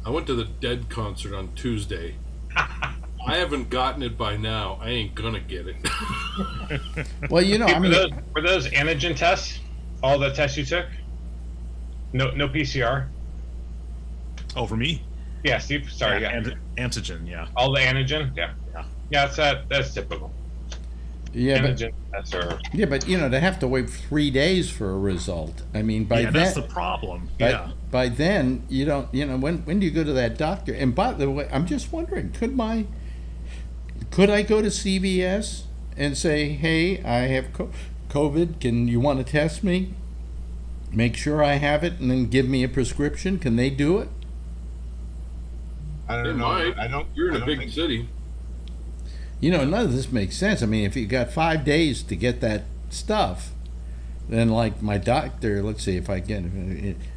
I went to the Dead concert on Tuesday. I haven't gotten it by now. I ain't gonna get it. Well, you know, I mean, were those antigen tests? All the tests you took? No PCR. oh, for me, Yeah, Steve. Sorry. Yeah. antigen, yeah. All the antigen. Yeah. That's typical. yeah, Antigen tests are. but you know, to have to wait 3 days for a result. I mean, by Yeah, then, that's the problem. by then, you don't. You know, when do you go to that doctor? And by the way, I'm just wondering, could I go to CVS and say, hey, I have COVID. Can you want to test me? Make sure I have it, and then give me a prescription. Can they do it? I They don't know. might. I don't. You're in I a don't big think- city. You know, none of this makes sense. I mean, if you got 5 days to get that stuff, then like my doctor, let's see if I get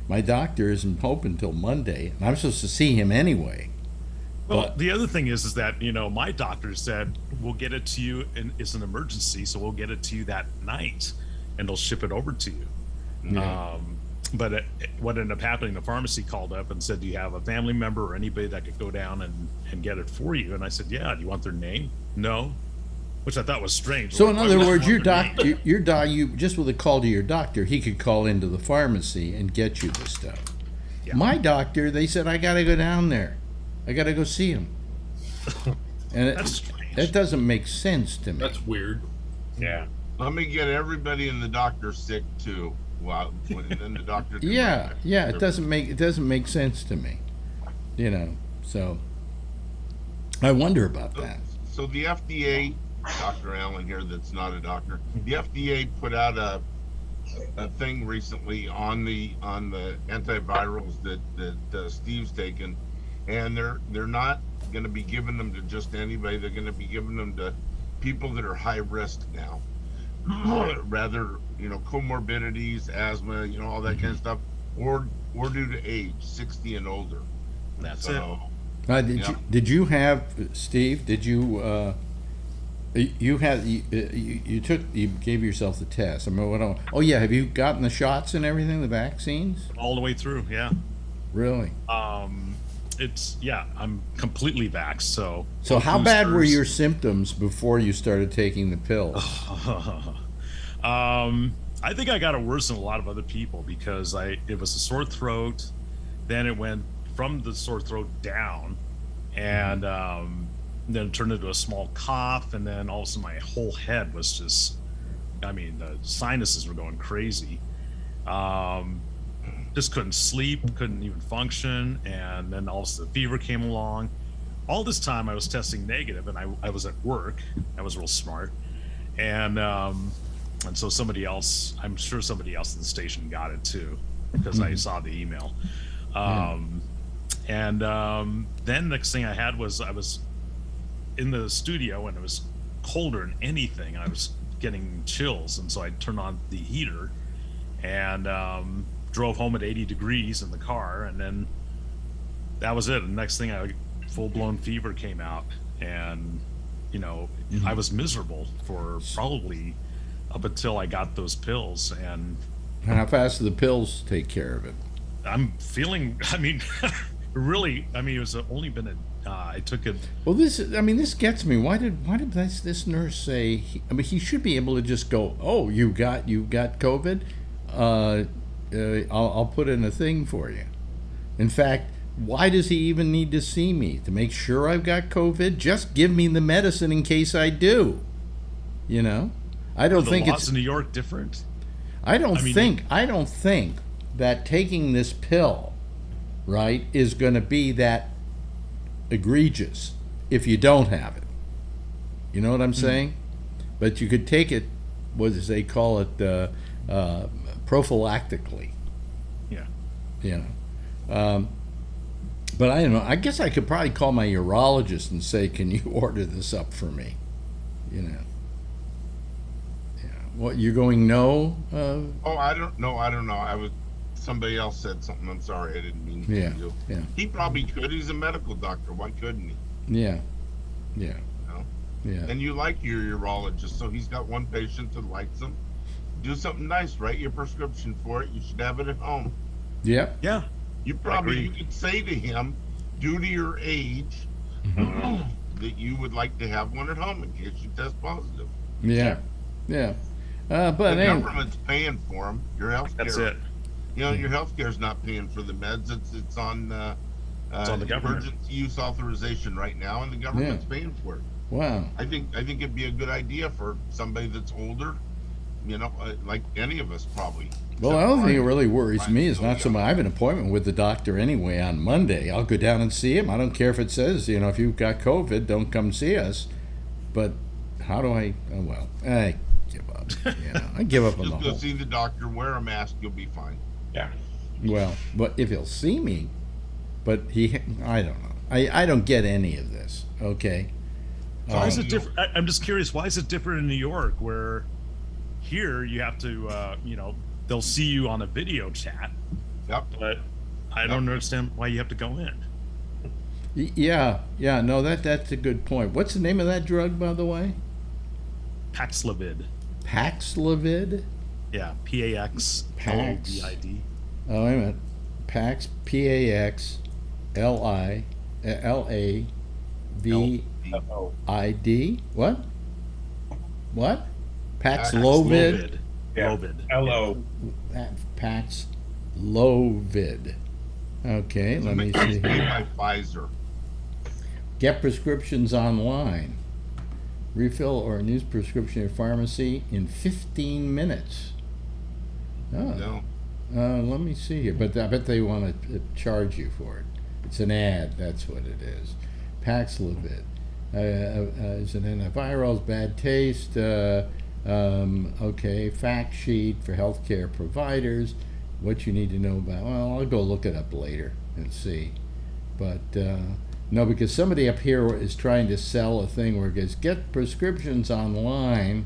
my doctor isn't open until Monday, and I'm supposed to see him anyway. Well, But- the other thing is that, you know, my doctor said we'll get it to you, and it's an emergency, so we'll get it to you that night, and they'll ship it over to you. But what ended up happening, the pharmacy called up and said, do you have a family member or anybody that could go down and get it for you? And I said, yeah. Do you want their name? No. Which I thought was strange. So Why in would other I words, want their name? you just with a call to your doctor, he could call into the pharmacy and get you the stuff. Yeah. My doctor, they said I got to go down there, I got to go see him, and That's strange. that doesn't make sense to me. That's weird. Yeah. Let me get everybody in the doctor sick too. Well, then the doctor. Can Yeah, write yeah, that. it doesn't make sense to me, you know. So I wonder about that. So the FDA, Dr. Allen here, that's not a doctor. The FDA put out a thing recently on the antivirals that Steve's taken, and they're not going to be giving them to just anybody. They're going to be giving them to people that are high risk now. Rather, you know, comorbidities, asthma, you know, all that kind of stuff, or due to age, 60 and older. That's So, Did you have, Steve? Did you you gave yourself the test? I mean, oh yeah, have you gotten the shots and everything, the vaccines? All the way through, yeah. Really? I'm completely vaxxed, so. So how bad were boosters. your symptoms before you started taking the pills? I think I got it worse than a lot of other people because it was a sore throat, then it went from the sore throat down, and then it turned into a small cough, and then all of a sudden my whole head was just, I mean, the sinuses were going crazy. Just couldn't sleep, couldn't even function, and then all of a sudden the fever came along. all this time I was testing negative, and I was at work. I was real smart, and so somebody else, I'm sure somebody else at the station got it too, because I saw the email. And then next thing I had was I was in the studio and it was colder than anything. I was getting chills, and so I turned on the heater and drove home at 80 degrees in the car, and then that was it. And next thing, full-blown fever came out, and I was miserable for probably up until I got those pills. And how fast do the pills take care of it? I'm feeling, really, it was only been I took it. Well, this gets me. Why did this nurse say? He should be able to just go, "Oh, you got COVID. I'll put in a thing for you." In fact, why does he even need to see me to make sure I've got COVID? Just give me the medicine in case I do. I don't think it's in New York different. I don't think that taking this pill, right, is going to be that egregious if you don't have it. You know what I'm saying? But you could take it, what does they call it, prophylactically. Yeah. But I don't know. I guess I could probably call my urologist and say, "Can you order this up for me?" Yeah. What, you're going no? I don't know. Somebody else said something. I'm sorry, I didn't mean to. Yeah. He probably could. He's a medical doctor. Why couldn't he? Yeah. Yeah. And you like your urologist, so he's got one patient that likes him. Do something nice. Write your prescription for it. You should have it at home. Yep. Yeah. You could say to him, due to your age, that you would like to have one at home in case you test positive. Yeah. Yeah. But the government's paying for them. Your health care. That's it. Your health care is not paying for the meds. It's on the government. Emergency use authorization right now, and the government's paying for it. Wow. I think it'd be a good idea for somebody that's older, like any of us probably. Well, the other thing that really worries me is not so much. I have an appointment with the doctor anyway on Monday. I'll go down and see him. I don't care if it says, if you've got COVID, don't come see us. But how do I? Oh, well, I give up. I give up on the whole. Just go see the doctor. Wear a mask. You'll be fine. Yeah. Well, but if he'll see me, but I don't know. I don't get any of this. Okay. Why is it different? I'm just curious. Why is it different in New York, where here you have to, they'll see you on a video chat. Yep. But I don't understand why you have to go in. Yeah. No, that's a good point. What's the name of that drug, by the way? Paxlovid. Paxlovid? Yeah, Paxlovid. Oh, wait a minute. Pax, Paxlovid. What? Paxlovid? Lovid. L-O. Paxlovid. Okay, let me see. By Pfizer. Get prescriptions online. Refill or use prescription at pharmacy in 15 minutes. Oh. No. Let me see here. But I bet they want to charge you for it. It's an ad. That's what it is. Paxlovid. Is an antiviral, bad taste. Okay, fact sheet for healthcare providers. What you need to know about. Well, I'll go look it up later and see. But no, because somebody up here is trying to sell a thing where it goes, get prescriptions online,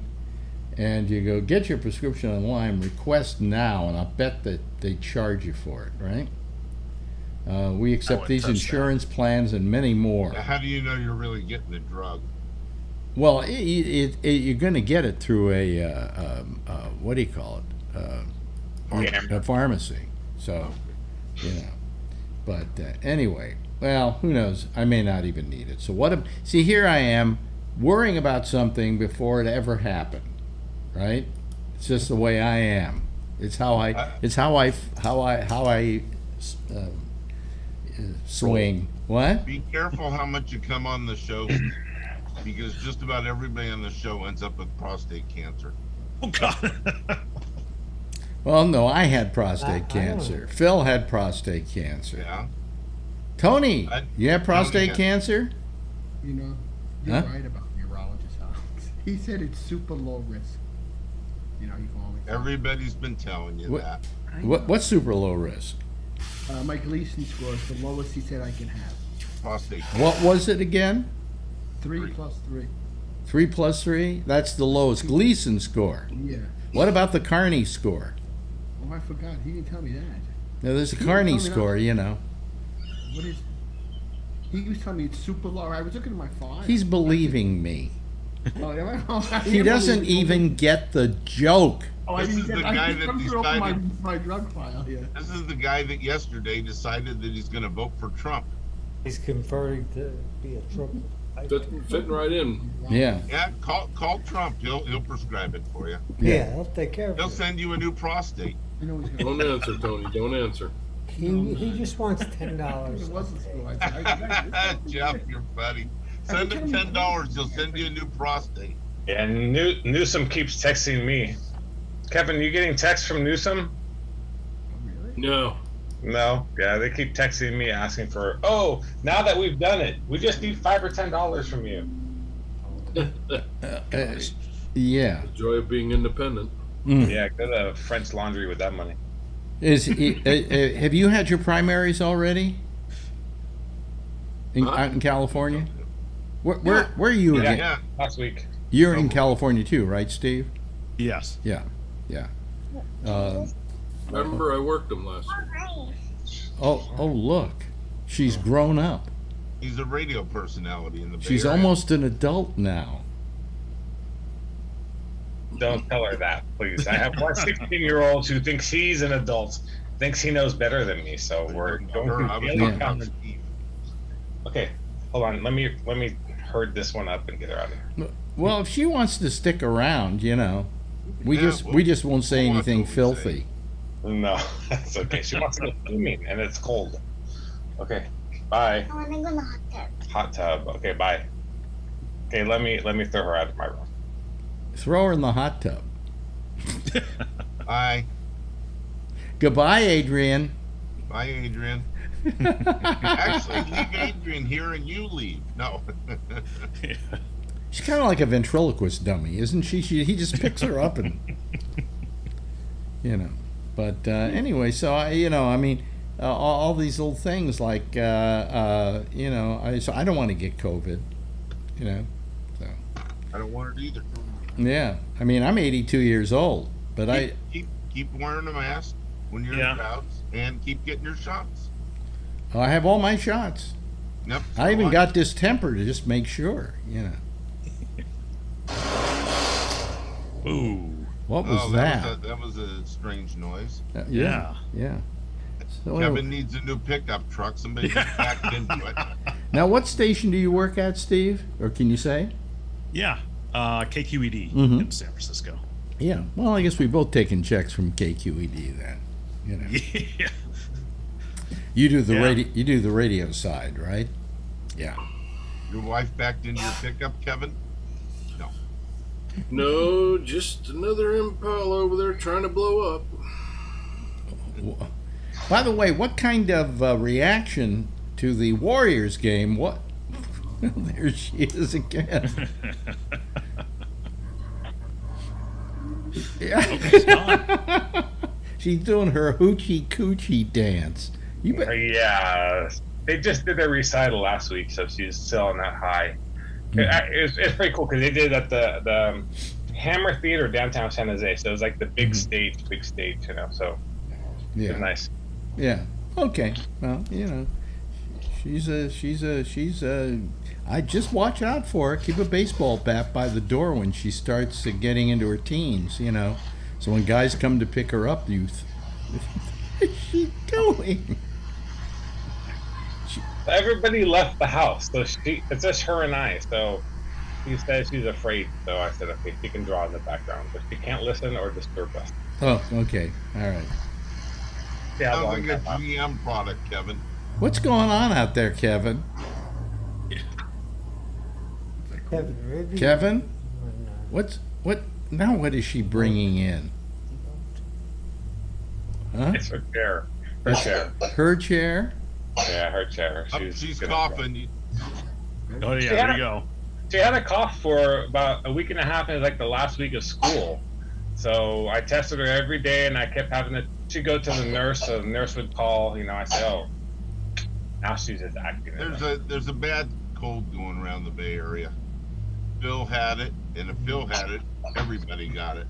and you go, get your prescription online, request now, and I'll bet that they charge you for it, right? We accept these insurance plans and many more. Now, how do you know you're really getting the drug? Well, you're going to get it through a what do you call it? A pharmacy. So, But anyway, well, who knows? I may not even need it. So see, here I am worrying about something before it ever happened, right? It's just the way I am. It's how I swing. What? Be careful how much you come on the show, because just about everybody on the show ends up with prostate cancer. Oh, God. Well, no, I had prostate cancer. Phil had prostate cancer. Yeah. Tony, you have prostate cancer? You know, you're Huh? right about urologist, Alex. He said it's super low risk. You know, you can always. Everybody's been telling you What- that. I know. What's super low risk? My Gleason score is the lowest he said I can have. Prostate. What was it again? 3 plus 3. 3 plus 3? That's the lowest Gleason score. Yeah. What about the Carney score? Oh, I forgot. He didn't tell me that. Now, there's a He Carney didn't tell me score, you know. What is? He was telling me it's super low. I was looking at my file. He's believing me. Oh, am I? Oh, I He am doesn't believing- even get the joke. Oh, I This didn't is get. the I guy just that come through open decided- my drug file here. This is the guy that yesterday decided that he's going to vote for Trump. He's converting to be a Trump. Fitting right in. Yeah. Yeah, call Trump. He'll prescribe it for you. Yeah, he'll take care of He'll it. send you a new prostate. I know he's Don't gonna. answer, Tony. Don't answer. He just wants $10. It wasn't school. I Jeff, you're funny. Send him $10. He'll send you a new prostate. And Newsom keeps texting me. Kevin, you getting texts from Newsom? Really? No. No. Yeah, they keep texting me asking for. Oh, now that we've done it, we just need $5 or $10 from you. Yeah. The joy of being independent. Yeah, go to French Laundry with that money. Have you had your primaries already? Huh? Out in California? Where are you Yeah. again? Yeah. Last week. You're in California too, right, Steve? Yes. Yeah. Remember, I worked them last week. Oh, look. She's grown up. He's a radio personality in the Bay She's Area. almost an adult now. Don't tell her that, please. I have one 16-year-old who thinks he's an adult, thinks he knows better than me. So we're going Her, I to was the talking other about counter. Steve. Okay, hold on. Let me herd this one up and get her out of here. Well, if she wants to stick around, you know, we Yeah, just won't say we'll watch anything what we filthy. No, that's okay. She wants to go swimming and it's cold. Okay, bye. I want to go in the hot tub. Hot tub. Okay, bye. Okay, let me throw her out of my room. Throw her in the hot tub. Bye. Goodbye, Adrian. Bye, Adrian. Actually, leave Adrian here and you leave. No. She's kind of like a ventriloquist dummy, isn't she? He just picks her up and, you know. But anyway, so all these little things like, I don't want to get COVID, you know. So I don't want it either. yeah, I mean, I'm 82 years old, but Keep wearing a mask when you're in crowds and keep getting your shots. I have all my shots. Yep. I even got distemper to just make sure, you know. Ooh. What was that? That was a strange noise. Yeah. So, Kevin needs a new pickup truck. Somebody get back into it. now, what station do you work at, Steve? Or can you say? Yeah. KQED Mhm. in San Francisco. Yeah. Well, I guess we've both taken checks from KQED then. You know. Yeah. You do the Yeah. radio. You do the radio side, right? Yeah. Your wife backed into your pickup, Kevin? No. No, just another Impala over there trying to blow up. By the way, what kind of reaction to the Warriors game? What? There she is again. Yeah. She's doing her hoochie coochie dance. You bet. Yeah, they just did their recital last week, so she's still on that high. It's pretty cool because they did it at the Hammer Theater downtown San Jose, so it was like the big stage, you know. So it Yeah. was nice. Yeah. Okay. Well, you know, she's a. I just watch out for her. Keep a baseball bat by the door when she starts getting into her teens. You know, so when guys come to pick her up, what is she doing? Everybody left the house, so it's just her and I. So she says she's afraid. So I said, okay, she can draw in the background, but she can't listen or disturb us. Oh, okay. All right. Yeah, Sounds long like a time. GM product, Kevin. What's going on out there, Kevin? Kevin Ridley. Kevin? What now? What is she bringing in? Huh? It's her chair. Her chair. Her chair? Yeah, her chair. She's gonna- coughing. Oh yeah, there you go. She had a cough for about a week and a half, and it was like the last week of school. So I tested her every day, and I kept having to go to the nurse. So the nurse would call. I said, "Oh, now she's just acting." There's a bad cold going around the Bay Area. Phil had it, and if Phil had it, everybody got it.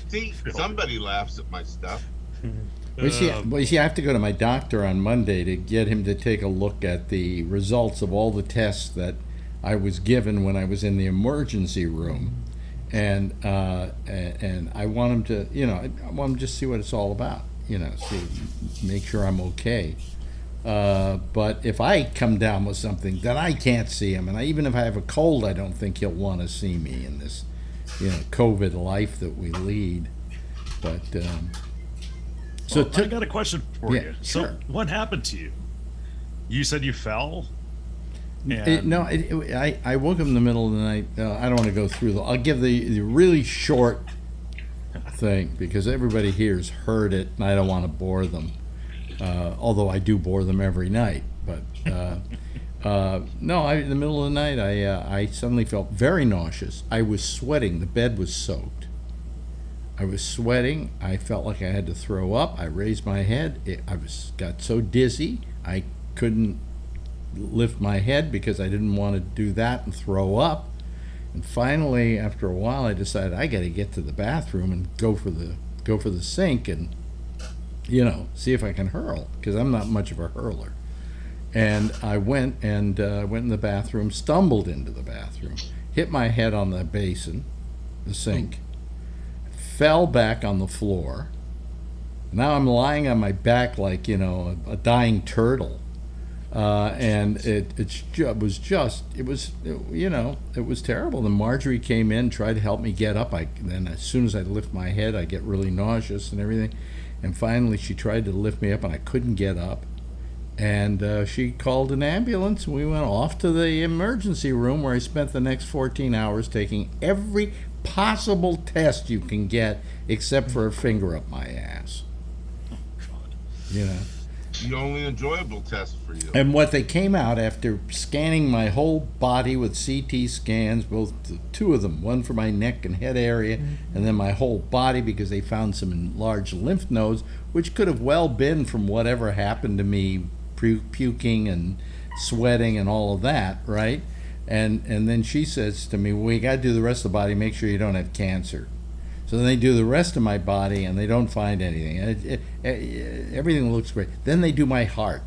See, somebody laughs at my stuff. Well, see, I have to go to my doctor on Monday to get him to take a look at the results of all the tests that I was given when I was in the emergency room, and I want him to, I want him to just see what it's all about, make sure I'm okay. But if I come down with something, then I can't see him, and even if I have a cold, I don't think he'll want to see me in this, COVID life that we lead. But so I got a question for you. So sure. What happened to you? You said you fell? I woke up in the middle of the night. I don't want to go through I'll give the really short thing because everybody here's heard it, and I don't want to bore them. Although I do bore them every night. But no, in the middle of the night, I suddenly felt very nauseous. I was sweating. The bed was soaked. I was sweating. I felt like I had to throw up. I raised my head. Got so dizzy I couldn't lift my head because I didn't want to do that and throw up. And finally, after a while, I decided I got to get to the bathroom and go for the sink and see if I can hurl, because I'm not much of a hurler. And I went in the bathroom, stumbled into the bathroom, hit my head on the basin, the sink, fell back on the floor. Now I'm lying on my back like, a dying turtle. And it was terrible. Then Marjorie came in, tried to help me get up. Then as soon as I lift my head, I get really nauseous and everything. And finally, she tried to lift me up, and I couldn't get up. And she called an ambulance, and we went off to the emergency room, where I spent the next 14 hours taking every possible test you can get, except for a finger up my ass. Oh, God. The only enjoyable test for you. And what they came out after scanning my whole body with CT scans, both two of them, one for my neck and head area, and then my whole body, because they found some enlarged lymph nodes, which could have well been from whatever happened to me, puking and sweating and all of that, right? And then she says to me, well, you got to do the rest of the body, make sure you don't have cancer. So then they do the rest of my body, and they don't find anything. Everything looks great. Then they do my heart,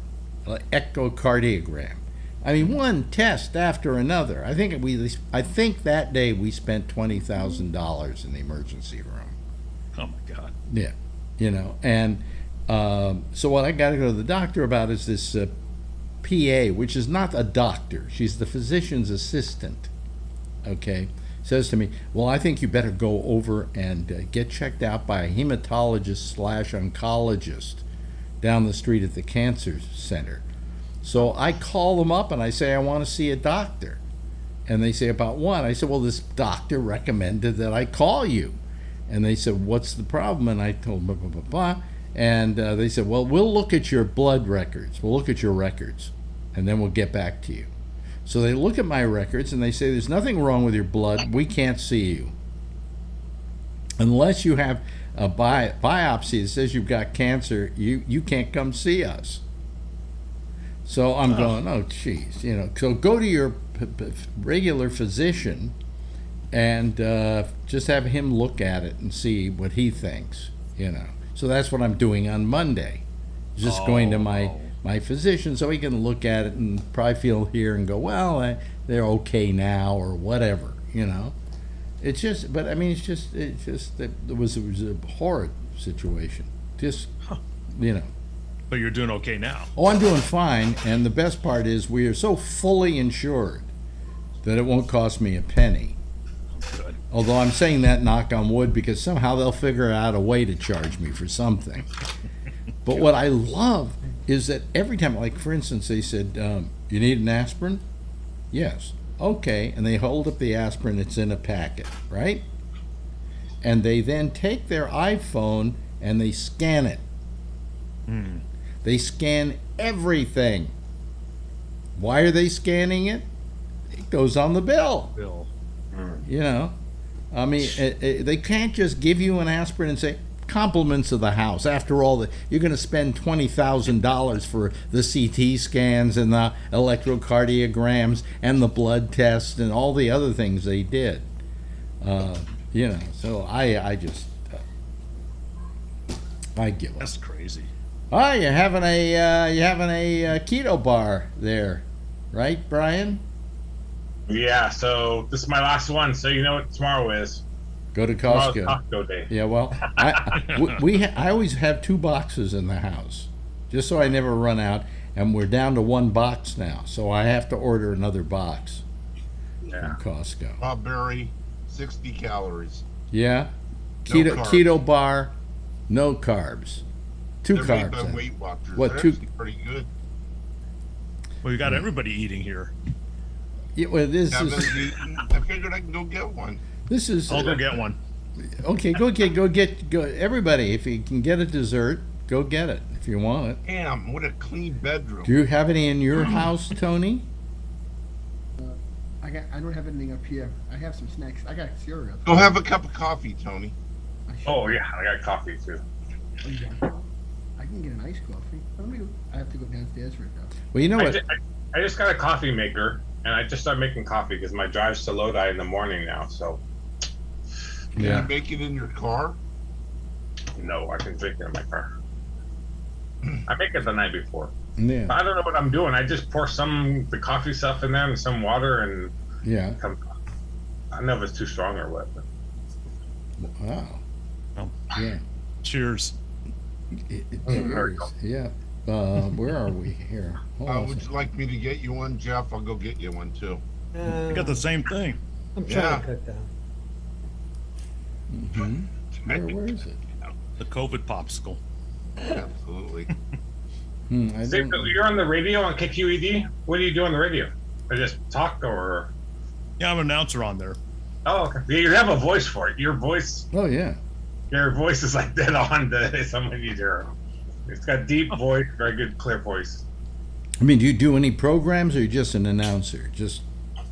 echocardiogram. I mean, one test after another. I think that day we spent $20,000 in the emergency room. Oh my God. Yeah, and so what I got to go to the doctor about is this PA, which is not a doctor. She's the physician's assistant. Okay. Says to me, well, I think you better go over and get checked out by a hematologist/oncologist down the street at the cancer center. So I call them up and I say, I want to see a doctor. And they say, about what? I said, well, this doctor recommended that I call you. And they said, what's the problem? And I told them, blah, blah, blah, blah. And they said, well, we'll look at your blood records. We'll look at your records, and then we'll get back to you. So they look at my records and they say, there's nothing wrong with your blood. We can't see you. Unless you have a biopsy that says you've got cancer, you can't come see us. So I'm going, oh, geez. So go to your regular physician and just have him look at it and see what he thinks, So that's what I'm doing on Monday. Just going to my physician so he can look at it and probably feel here and go, well, they're okay now or whatever, It's just, but I mean, it was a horrid situation. Just, But you're doing okay now. Oh, I'm doing fine, and the best part is we are so fully insured that it won't cost me a penny. Good. Although I'm saying that, knock on wood, because somehow they'll figure out a way to charge me for something. But what I love is that every time, like for instance, they said, you need an aspirin? Yes. Okay. And they hold up the aspirin, it's in a packet, right? And they then take their iPhone and they scan it. They scan everything. Why are they scanning it? It goes on the bill. You know, I mean, they can't just give you an aspirin and say compliments of the house. After all, you're going to spend $20,000 for the CT scans and the electrocardiograms and the blood tests and all the other things they did. You know, so I just I give up. That's crazy. Oh, you're having a keto bar there, right, Brian? Yeah, so this is my last one, so you know what tomorrow is. Go to Tomorrow's Costco. Costco day. Yeah, well, I always have 2 boxes in the house, just so I never run out. And we're down to 1 box now, so I have to order another box from Costco. Bob Berry, 60 calories. Yeah, No keto carbs. keto bar, no carbs, 2 They're carbs. made by then. Weight Watchers. What, They're 2? actually pretty good. Well, you got everybody eating here. Yeah, well, this Haven't is eaten. I figured I can go get one. this is I'll go get one. okay. Go everybody. If you can get a dessert, go get it if you want it. Damn, what a clean bedroom. Do you have any in your house, Tony? I don't have anything up here. I have some snacks. I got cereal. Go have a cup of coffee, Tony. Oh yeah, I got coffee too. Oh, yeah. I can get an iced coffee. I have to go downstairs for it though. Well, you know what? I just got a coffee maker, and I just started making coffee because my drive's to Lodi in the morning now. So Can Yeah. you make it in your car? no, I can drink it in my car. I make it the night before. Yeah, I don't know what I'm doing. I just pour the coffee stuff in there and some water, and yeah. I don't know if it's too strong or what. But Wow. Well, Yeah. cheers. There you go. Yeah. Where are we here? Hold on a Would second. you like me to get you one, Jeff? I'll go get you one too. I got the same thing. I'm trying Yeah. to cut down. Where is it? The COVID popsicle. Absolutely. I See, don't- you're on the radio on KQED. What do you do on the radio? Or just talk or? Yeah, I'm an announcer on there. Oh, okay. Yeah, you have a voice for it. Your voice yeah. is like dead on to someone you hear. It's got deep voice, very good, clear voice. I mean, do you do any programs or are you just an announcer? Just,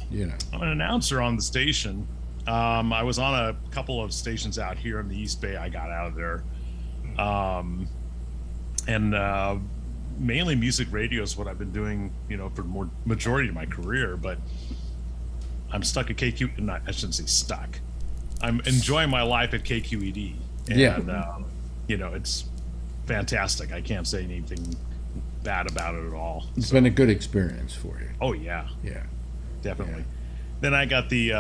you know. I'm an announcer on the station. I was on a couple of stations out here in the East Bay. I got out of there. And mainly music radio is what I've been doing, for more majority of my career. But I'm stuck at KQ. Not, I shouldn't say stuck. I'm enjoying my life at KQED. And, Yeah. it's fantastic. I can't say anything bad about it at all. It's been a good experience for you. Oh, yeah. Yeah. Definitely. Then I got the,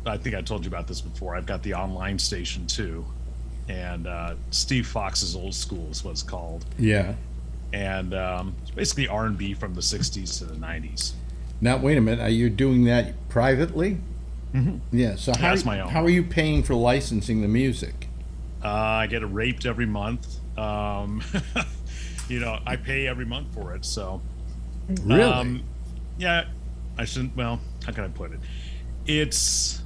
I think I told you about this before. I've got the online station too. And Steve Fox's Old School is what it's called. Yeah. And it's basically R&B from the 60s to the 90s. Now, wait a minute. Are you doing that privately? Mm-hmm. Yeah. So That's my own. how are you paying for licensing the music? I get it raped every month. I pay every month for it. So, Really? yeah, I shouldn't, well, how can I put it? It's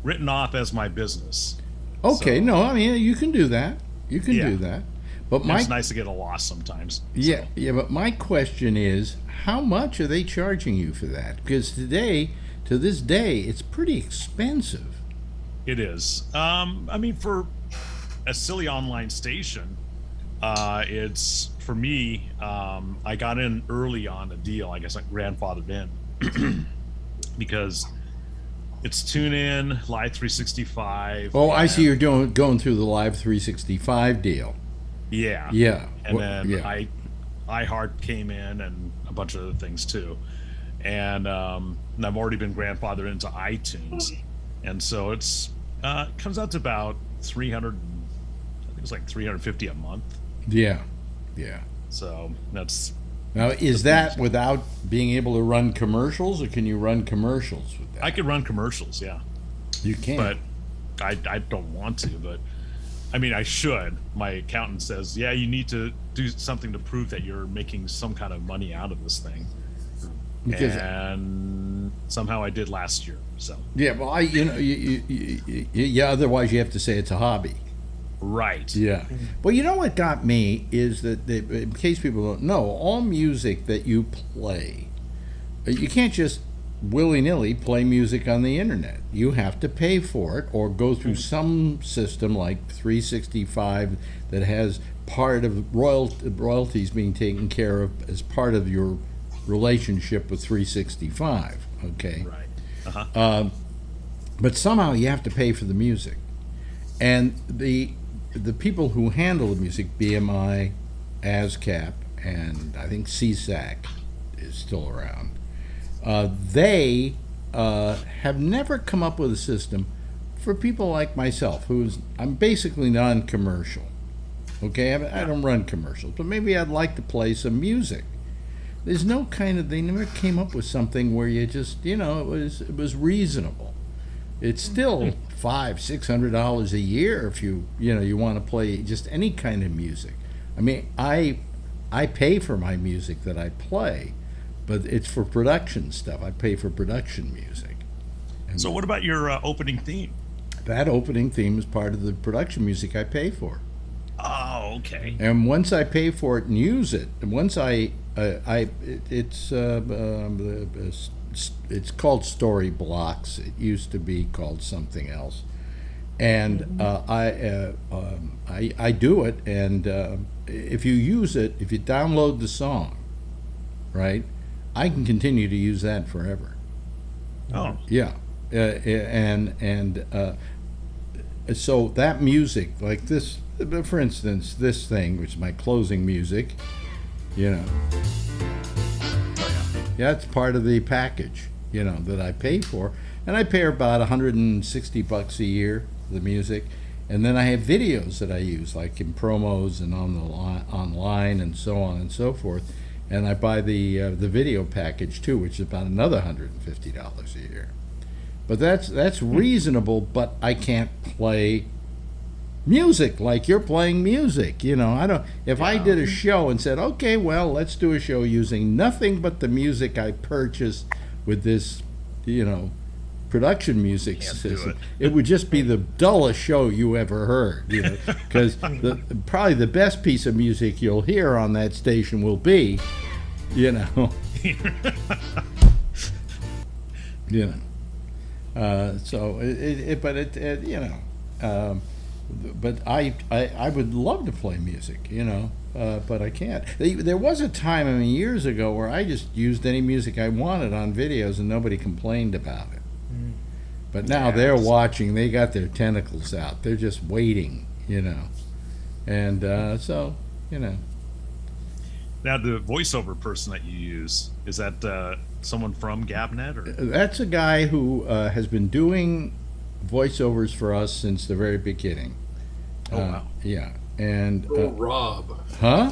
written off as my business. Okay. So- No, I mean, you can do that. You can Yeah. do that. But It's nice to get a loss sometimes. Yeah, but my question is, how much are they charging you for that? Because to this day, it's pretty expensive. It is. I mean, for a silly online station, it's, for me, I got in early on a deal. I guess I grandfathered in because it's TuneIn, Live 365. Oh, I see you're going through the Live 365 deal. Yeah. Yeah. And Well, then yeah. iHeart came in and a bunch of other things too. And I've already been grandfathered into iTunes. And so it's comes out to about 300, I think it's like 350 a month. Yeah. Yeah. So that's, Now, is that without being able to run commercials, or can you run commercials with that? I could run commercials, yeah. You can. But I don't want to, but I mean, I should. My accountant says, yeah, you need to do something to prove that you're making some kind of money out of this thing. Because- And somehow I did last year. So Yeah. Well, otherwise you have to say it's a hobby. right. Yeah. Well, you know what got me is that, in case people don't know, all music that you play You can't just willy-nilly play music on the internet. You have to pay for it or go through some system like 365 that has part of royalties being taken care of as part of your relationship with 365. Okay. Right. But somehow you have to pay for the music, and the people who handle the music, BMI, ASCAP, and I think CSAC is still around. They have never come up with a system for people like myself, I'm basically non-commercial. Okay, I don't run commercials, but maybe I'd like to play some music. There's no they never came up with something where you just, it was reasonable. It's still $500-600 a year if you want to play just any kind of music. I mean, I pay for my music that I play, but it's for production stuff. I pay for production music. And so what about your opening theme? That opening theme is part of the production music I pay for. Oh, okay. And once I pay for it and use it, and once it's called Story Blocks. It used to be called something else, and I do it. And if you use it, if you download the song, right, I can continue to use that forever. Oh, yeah, so that music, like this, for instance, this thing, which is my closing music, yeah, it's part of the package, that I pay for. And I pay about $160 a year for the music. And then I have videos that I use, like in promos and online and so on and so forth. And I buy the video package too, which is about another $150 a year. But that's reasonable, but I can't play music like you're playing music. I don't. If I did a show and said, okay, well, let's do a show using nothing but the music I purchased with this, production music system, it would just be the dullest show you ever heard. Because probably the best piece of music you'll hear on that station will be, but I would love to play music, but I can't. There was a time, years ago, where I just used any music I wanted on videos and nobody complained about it. But now they're watching, they got their tentacles out. They're just waiting, And so. Now, the voiceover person that you use, is that someone from GabNet? Or? That's a guy who has been doing voiceovers for us since the very beginning. Oh, wow. Yeah. And Rob. Huh?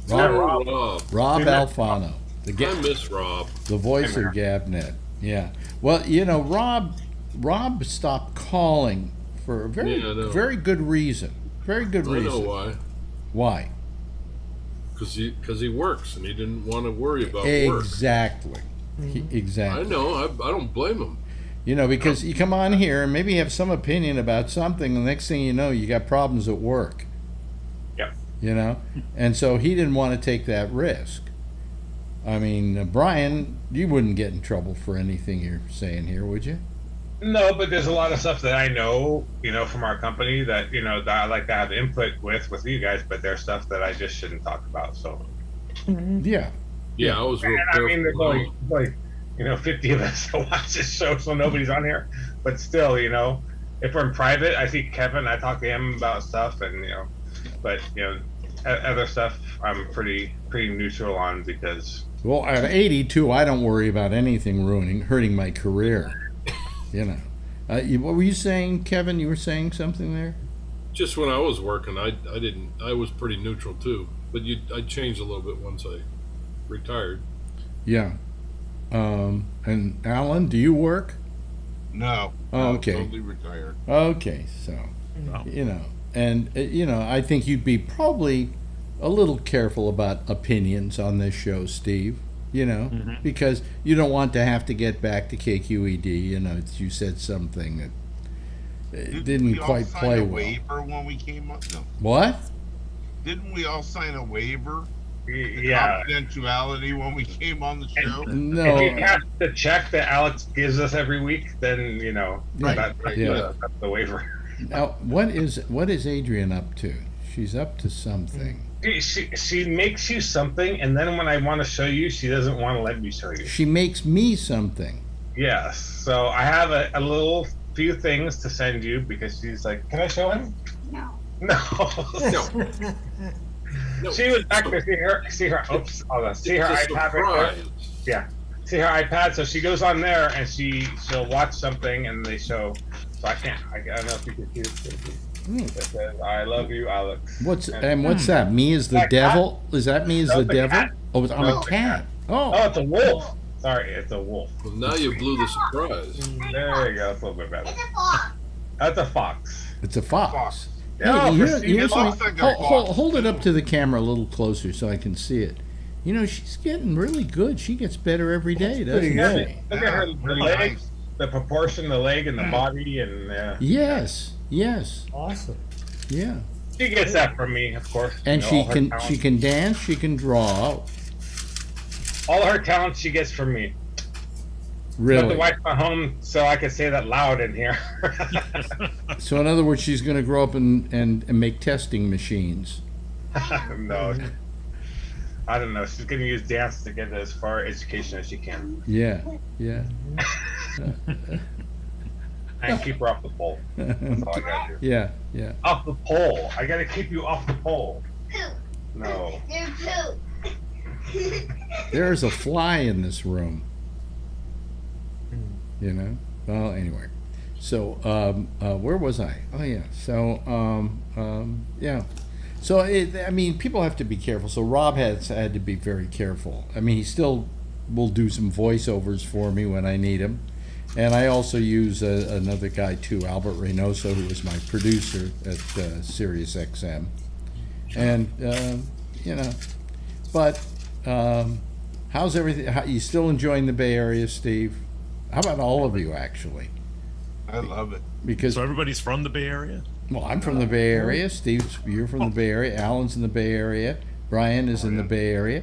Rob Alfano. I miss Rob. The voice of GabNet. Yeah. Well, Rob stopped calling for a very good reason. Very good reason. I know why. Why? Because he works and he didn't want to worry about work. Exactly. Exactly. I know. I don't blame him. Because you come on here and maybe have some opinion about something, the next thing you know, you got problems at work. Yeah. And so he didn't want to take that risk. Brian, you wouldn't get in trouble for anything you're saying here, would you? No, but there's a lot of stuff that I know, from our company that, that I like to have input with you guys, but there's stuff that I just shouldn't talk about, so. Yeah. Yeah, I was real careful. There's only, 50 of us that watch this show, so nobody's on here. But still, if we're in private, I see Kevin, I talk to him about stuff, and, but, other stuff I'm pretty neutral on because... Well, at 82, I don't worry about anything hurting my career. What were you saying, Kevin? You were saying something there? Just when I was working, I was pretty neutral too. But I changed a little bit once I retired. Yeah. And Alan, do you work? No. Oh, okay. I'm totally retired. Okay, so, I think you'd be probably a little careful about opinions on this show, Steve. Because you don't want to have to get back to KQED. You said something that didn't quite play well. Didn't we all sign a waiver when we came up? No. What? Didn't we all sign a waiver Yeah. confidentiality when we came on the show. No. If you cash the check that Alex gives us every week, then Right. that's the waiver. Now, what is Adrian up to? She's up to something. She makes you something, and then when I want to show you, she doesn't want to let me show you. She makes me something. Yes. So I have a little few things to send you because she's like, "Can I show him?" No. No. No. She was back there. See her. Oops. Hold on. See her It's a iPad right there. surprise. Yeah. See her iPad. So she goes on there and she'll watch something and they show. So I can't. I don't know if you can see it. It says, "I love you, Alex." What's that? Me as the That devil? Is that me as No, the the devil? cat. Oh, I'm No, a the cat. Oh, Oh, it's a wolf. Sorry, it's a wolf. Well, now you blew the surprise. There you go. It's a little bit better. It's a fox. That's a fox. it's a fox. Fox. Yeah, Hey, for here's it looks something- like a fox. hold it up to the camera a little closer so I can see it. You know, she's getting really good. She gets better every day, doesn't pretty Yeah, she? look at her Very legs, nice. the proportion, the leg and the body, and Yes, yes, Awesome. yeah. she gets that from me, of course. And You know, she all her can talents. she can dance. She can draw. all her talents she gets from me. But the Really. wife's not home, so I can say that loud in here. So in other words, she's going to grow up and make testing machines. No, I don't know. She's gonna use dance to get as far education as she can, Yeah, yeah. and keep her off the pole. That's all I gotta do. Yeah, yeah. Off the pole. I gotta keep you off the pole. Poop. No. You're poop. There's a fly in this room. You know? Well, anyway. So, where was I? Oh, yeah. So, yeah. So, I mean, people have to be careful. So, Rob has had to be very careful. I mean, he still will do some voiceovers for me when I need him. And I also use another guy, too, Albert Reynoso, who was my producer at Sirius XM. And, you know, but how's everything? You still enjoying the Bay Area, Steve? How about all of you, actually? I love it. Because, So everybody's from the Bay Area? well, I'm from the Bay Area. Steve, you're from the Bay Area. Alan's in the Bay Area. Brian is in the Bay Area.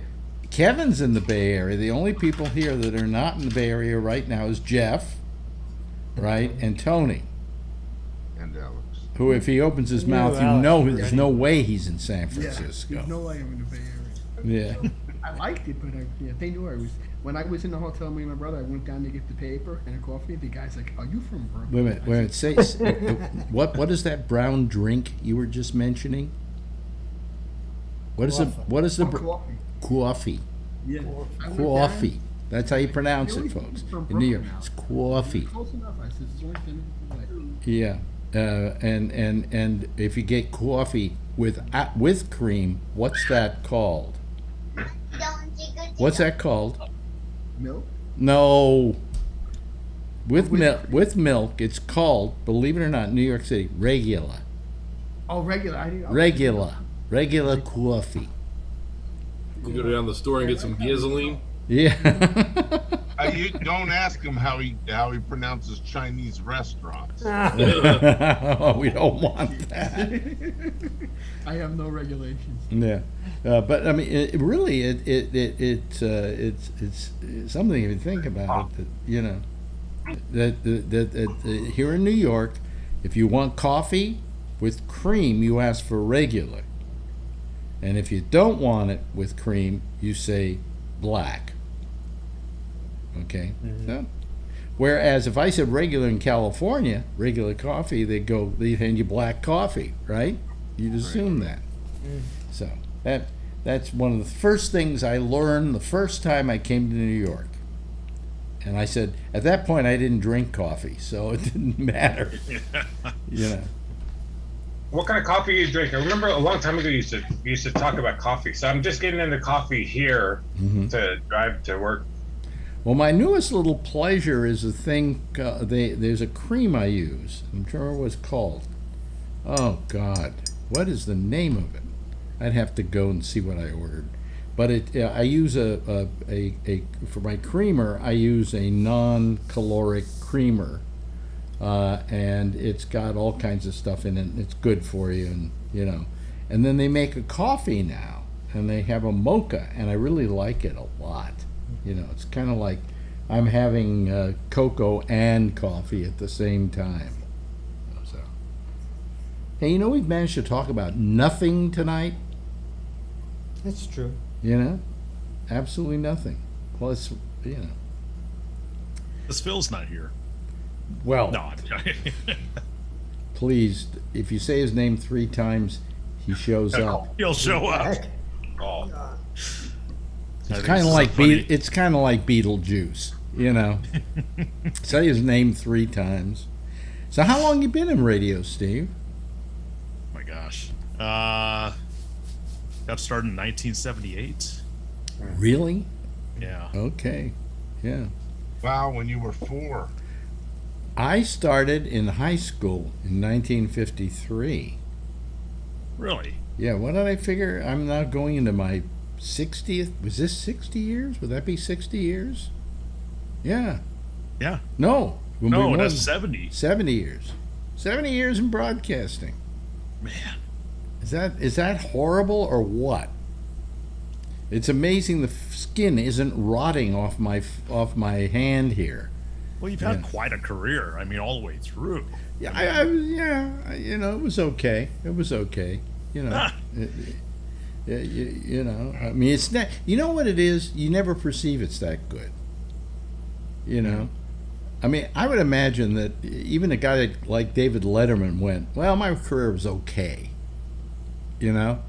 Kevin's in the Bay Area. The only people here that are not in the Bay Area right now is Jeff, right, and Tony, And Alex. who, if he opens his knew mouth, you Alex know already. there's no way he's in San Yeah, Francisco. there's no way I'm in the Bay Area. Yeah. I liked it, but they knew I was. When I was in the hotel, me and my brother, I went down to get the paper and a coffee. The guy's like, "Are you from Brooklyn?" Wait a minute. Say what is that brown drink you were just mentioning? What is it? What is the Coffee. coffee? Yeah. I went Coffee. down, That's how you pronounce the it, only folks. people from In New York, Brooklyn now. it's coffee. Close enough. I said, "It's only 10 minutes away." Yeah. And if you get coffee with cream, what's that called? What's that called? Milk. No. With milk, it's called, believe it or not, in New York City, regular. Oh, regular. I didn't. Regular coffee. You go down the store and get some gasoline. Yeah. You don't ask him how he pronounces Chinese restaurants. Oh, we don't want that. I have no regulations. Yeah, but I mean, it's something if you think about it. That, you know, that here in New York, if you want coffee with cream, you ask for regular, and if you don't want it with cream, you say black. Okay. So, whereas if I said regular in California, regular coffee, they hand you black coffee, right? You'd assume that. So that's one of the first things I learned the first time I came to New York. And I said, at that point, I didn't drink coffee, so it didn't matter. You know. What kind of coffee you drink? I remember a long time ago you used to talk about coffee. So I'm just getting into coffee here to drive to work. Well, my newest little pleasure is a thing. There's a cream I use. I'm sure what it's called. Oh God, what is the name of it? I'd have to go and see what I ordered. But I use a for my creamer. I use a non-caloric creamer, and it's got all kinds of stuff in it. And it's good for you, and you know. And then they make a coffee now, and they have a mocha, and I really like it a lot. You know, it's kind of like I'm having cocoa and coffee at the same time. So, hey, you know, we've managed to talk about nothing tonight. That's true. You know, absolutely nothing. Well, it's, you know. This Phil's not here. Well, No, please, if you say his name 3 times, he shows up. he'll show up. Oh. It's kind of like it's kind of like Beetlejuice, you know. Say his name 3 times. So, how long you been in radio, Steve? Oh my gosh. Got started in 1978. Really? Yeah. Okay. Yeah. Wow, when you were 4. I started in high school in 1953. Really? Yeah. What did I figure? I'm now going into my 60th. Was this 60 years? Would that be 60 years? Yeah. Yeah. No. No, that's 70. 70 years. 70 years in broadcasting. Man. Is that horrible or what? It's amazing the skin isn't rotting off my hand here. Well, you've had quite a career. I mean, all the way through. Yeah, you know, it was okay. It was okay. You know, you know. I mean, it's not. You know what it is? You never perceive it's that good. You know. I mean, I would imagine that even a guy like David Letterman went, well, my career was okay. You know,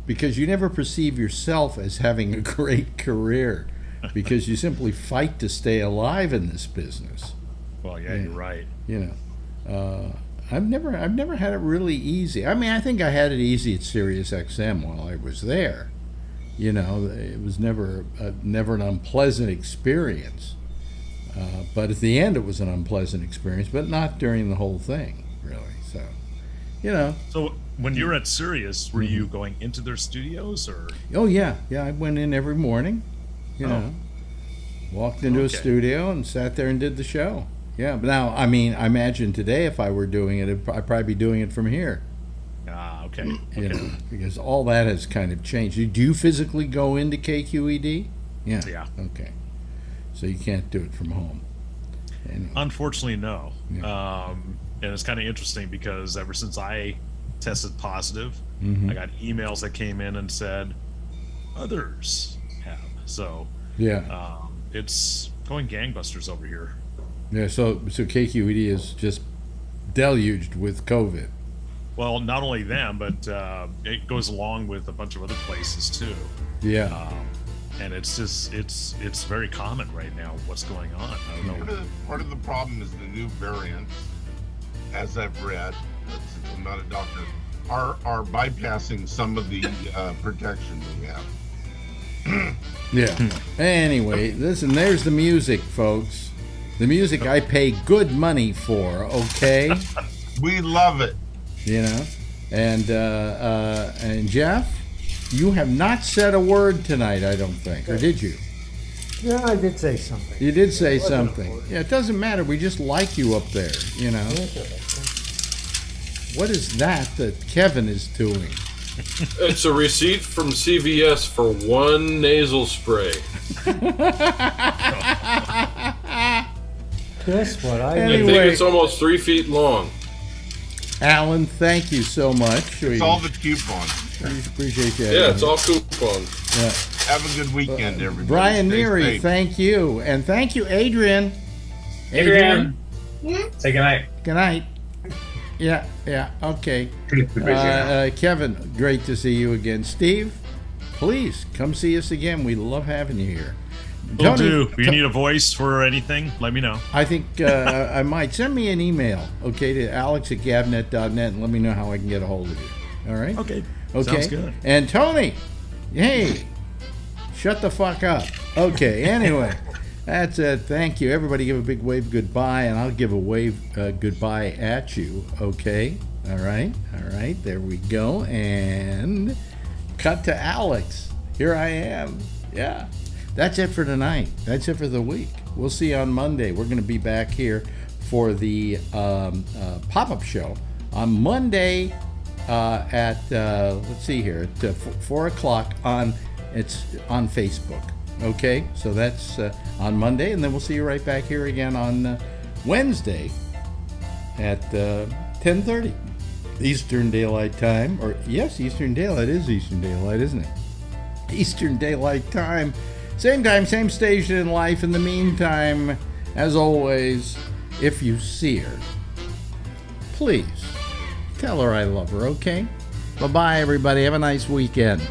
because you never perceive yourself as having a great career, because you simply fight to stay alive in this business. Well, yeah, you're right. You know, I've never had it really easy. I mean, I think I had it easy at Sirius XM while I was there. You know, it was never an unpleasant experience. But at the end, it was an unpleasant experience, but not during the whole thing, really. So, you know. So when you were at Sirius, were you going into their studios, or? Oh yeah, I went in every morning. You know, walked into a studio and sat there and did the show. Yeah, but now, I mean, I imagine today if I were doing it, I'd probably be doing it from here. Ah, okay. You know, because all that has kind of changed. Do you physically go into KQED? Yeah. Yeah. Okay. So you can't do it from home. Anyway. Unfortunately, no. Yeah. And it's kind of interesting because ever since I tested positive, I got emails that came in and said others have. So yeah, it's going gangbusters over here. Yeah. So KQED is just deluged with COVID. Well, not only them, but it goes along with a bunch of other places too. Yeah. And it's just it's very common right now. What's going on? I don't know. Part of the problem is the new variants, as I've read, since I'm not a doctor, are bypassing some of the protection we have. Yeah. Anyway, listen, there's the music, folks. The music I pay good money for, okay? We love it. You know? And Jeff, you have not said a word tonight, I don't think. Or did you? Yeah, I did say something. You did say something. Yeah, it doesn't matter. We just like you up there, you know? What is that Kevin is doing? It's a receipt from CVS for 1 nasal spray. Guess what? I think it's almost 3 feet long. Alan, thank you so much. It's all the coupons. Appreciate you. Yeah, it's all coupons. Yeah. Have a good weekend, everybody. Brian Stay Neary, safe. thank you. And thank you, Adrian. Adrian. Say goodnight. Good night. Yeah, okay. Kevin, great to see you again. Steve, please come see us again. We love having you here. Will do. If you need a voice for anything, let me know. I think I might. Send me an email, okay, to alex@gabnet.net and let me know how I can get a hold of you. All right? Okay. Sounds good. And Tony, hey, shut the fuck up. Okay, anyway, that's it. Thank you. Everybody give a big wave goodbye, and I'll give a wave goodbye at you, okay? All right, there we go. And cut to Alex. Here I am. Yeah. That's it for tonight. That's it for the week. We'll see you on Monday. We're going to be back here for the pop-up show on Monday, at let's see here, at 4 o'clock it's on Facebook. Okay, so that's on Monday, and then we'll see you right back here again on Wednesday at 10:30 Eastern Daylight Time. Or yes, Eastern Daylight is Eastern Daylight, isn't it? Eastern Daylight Time. Same time, same station in life. In the meantime, as always, if you see her, please tell her I love her, okay? Bye-bye, everybody. Have a nice weekend.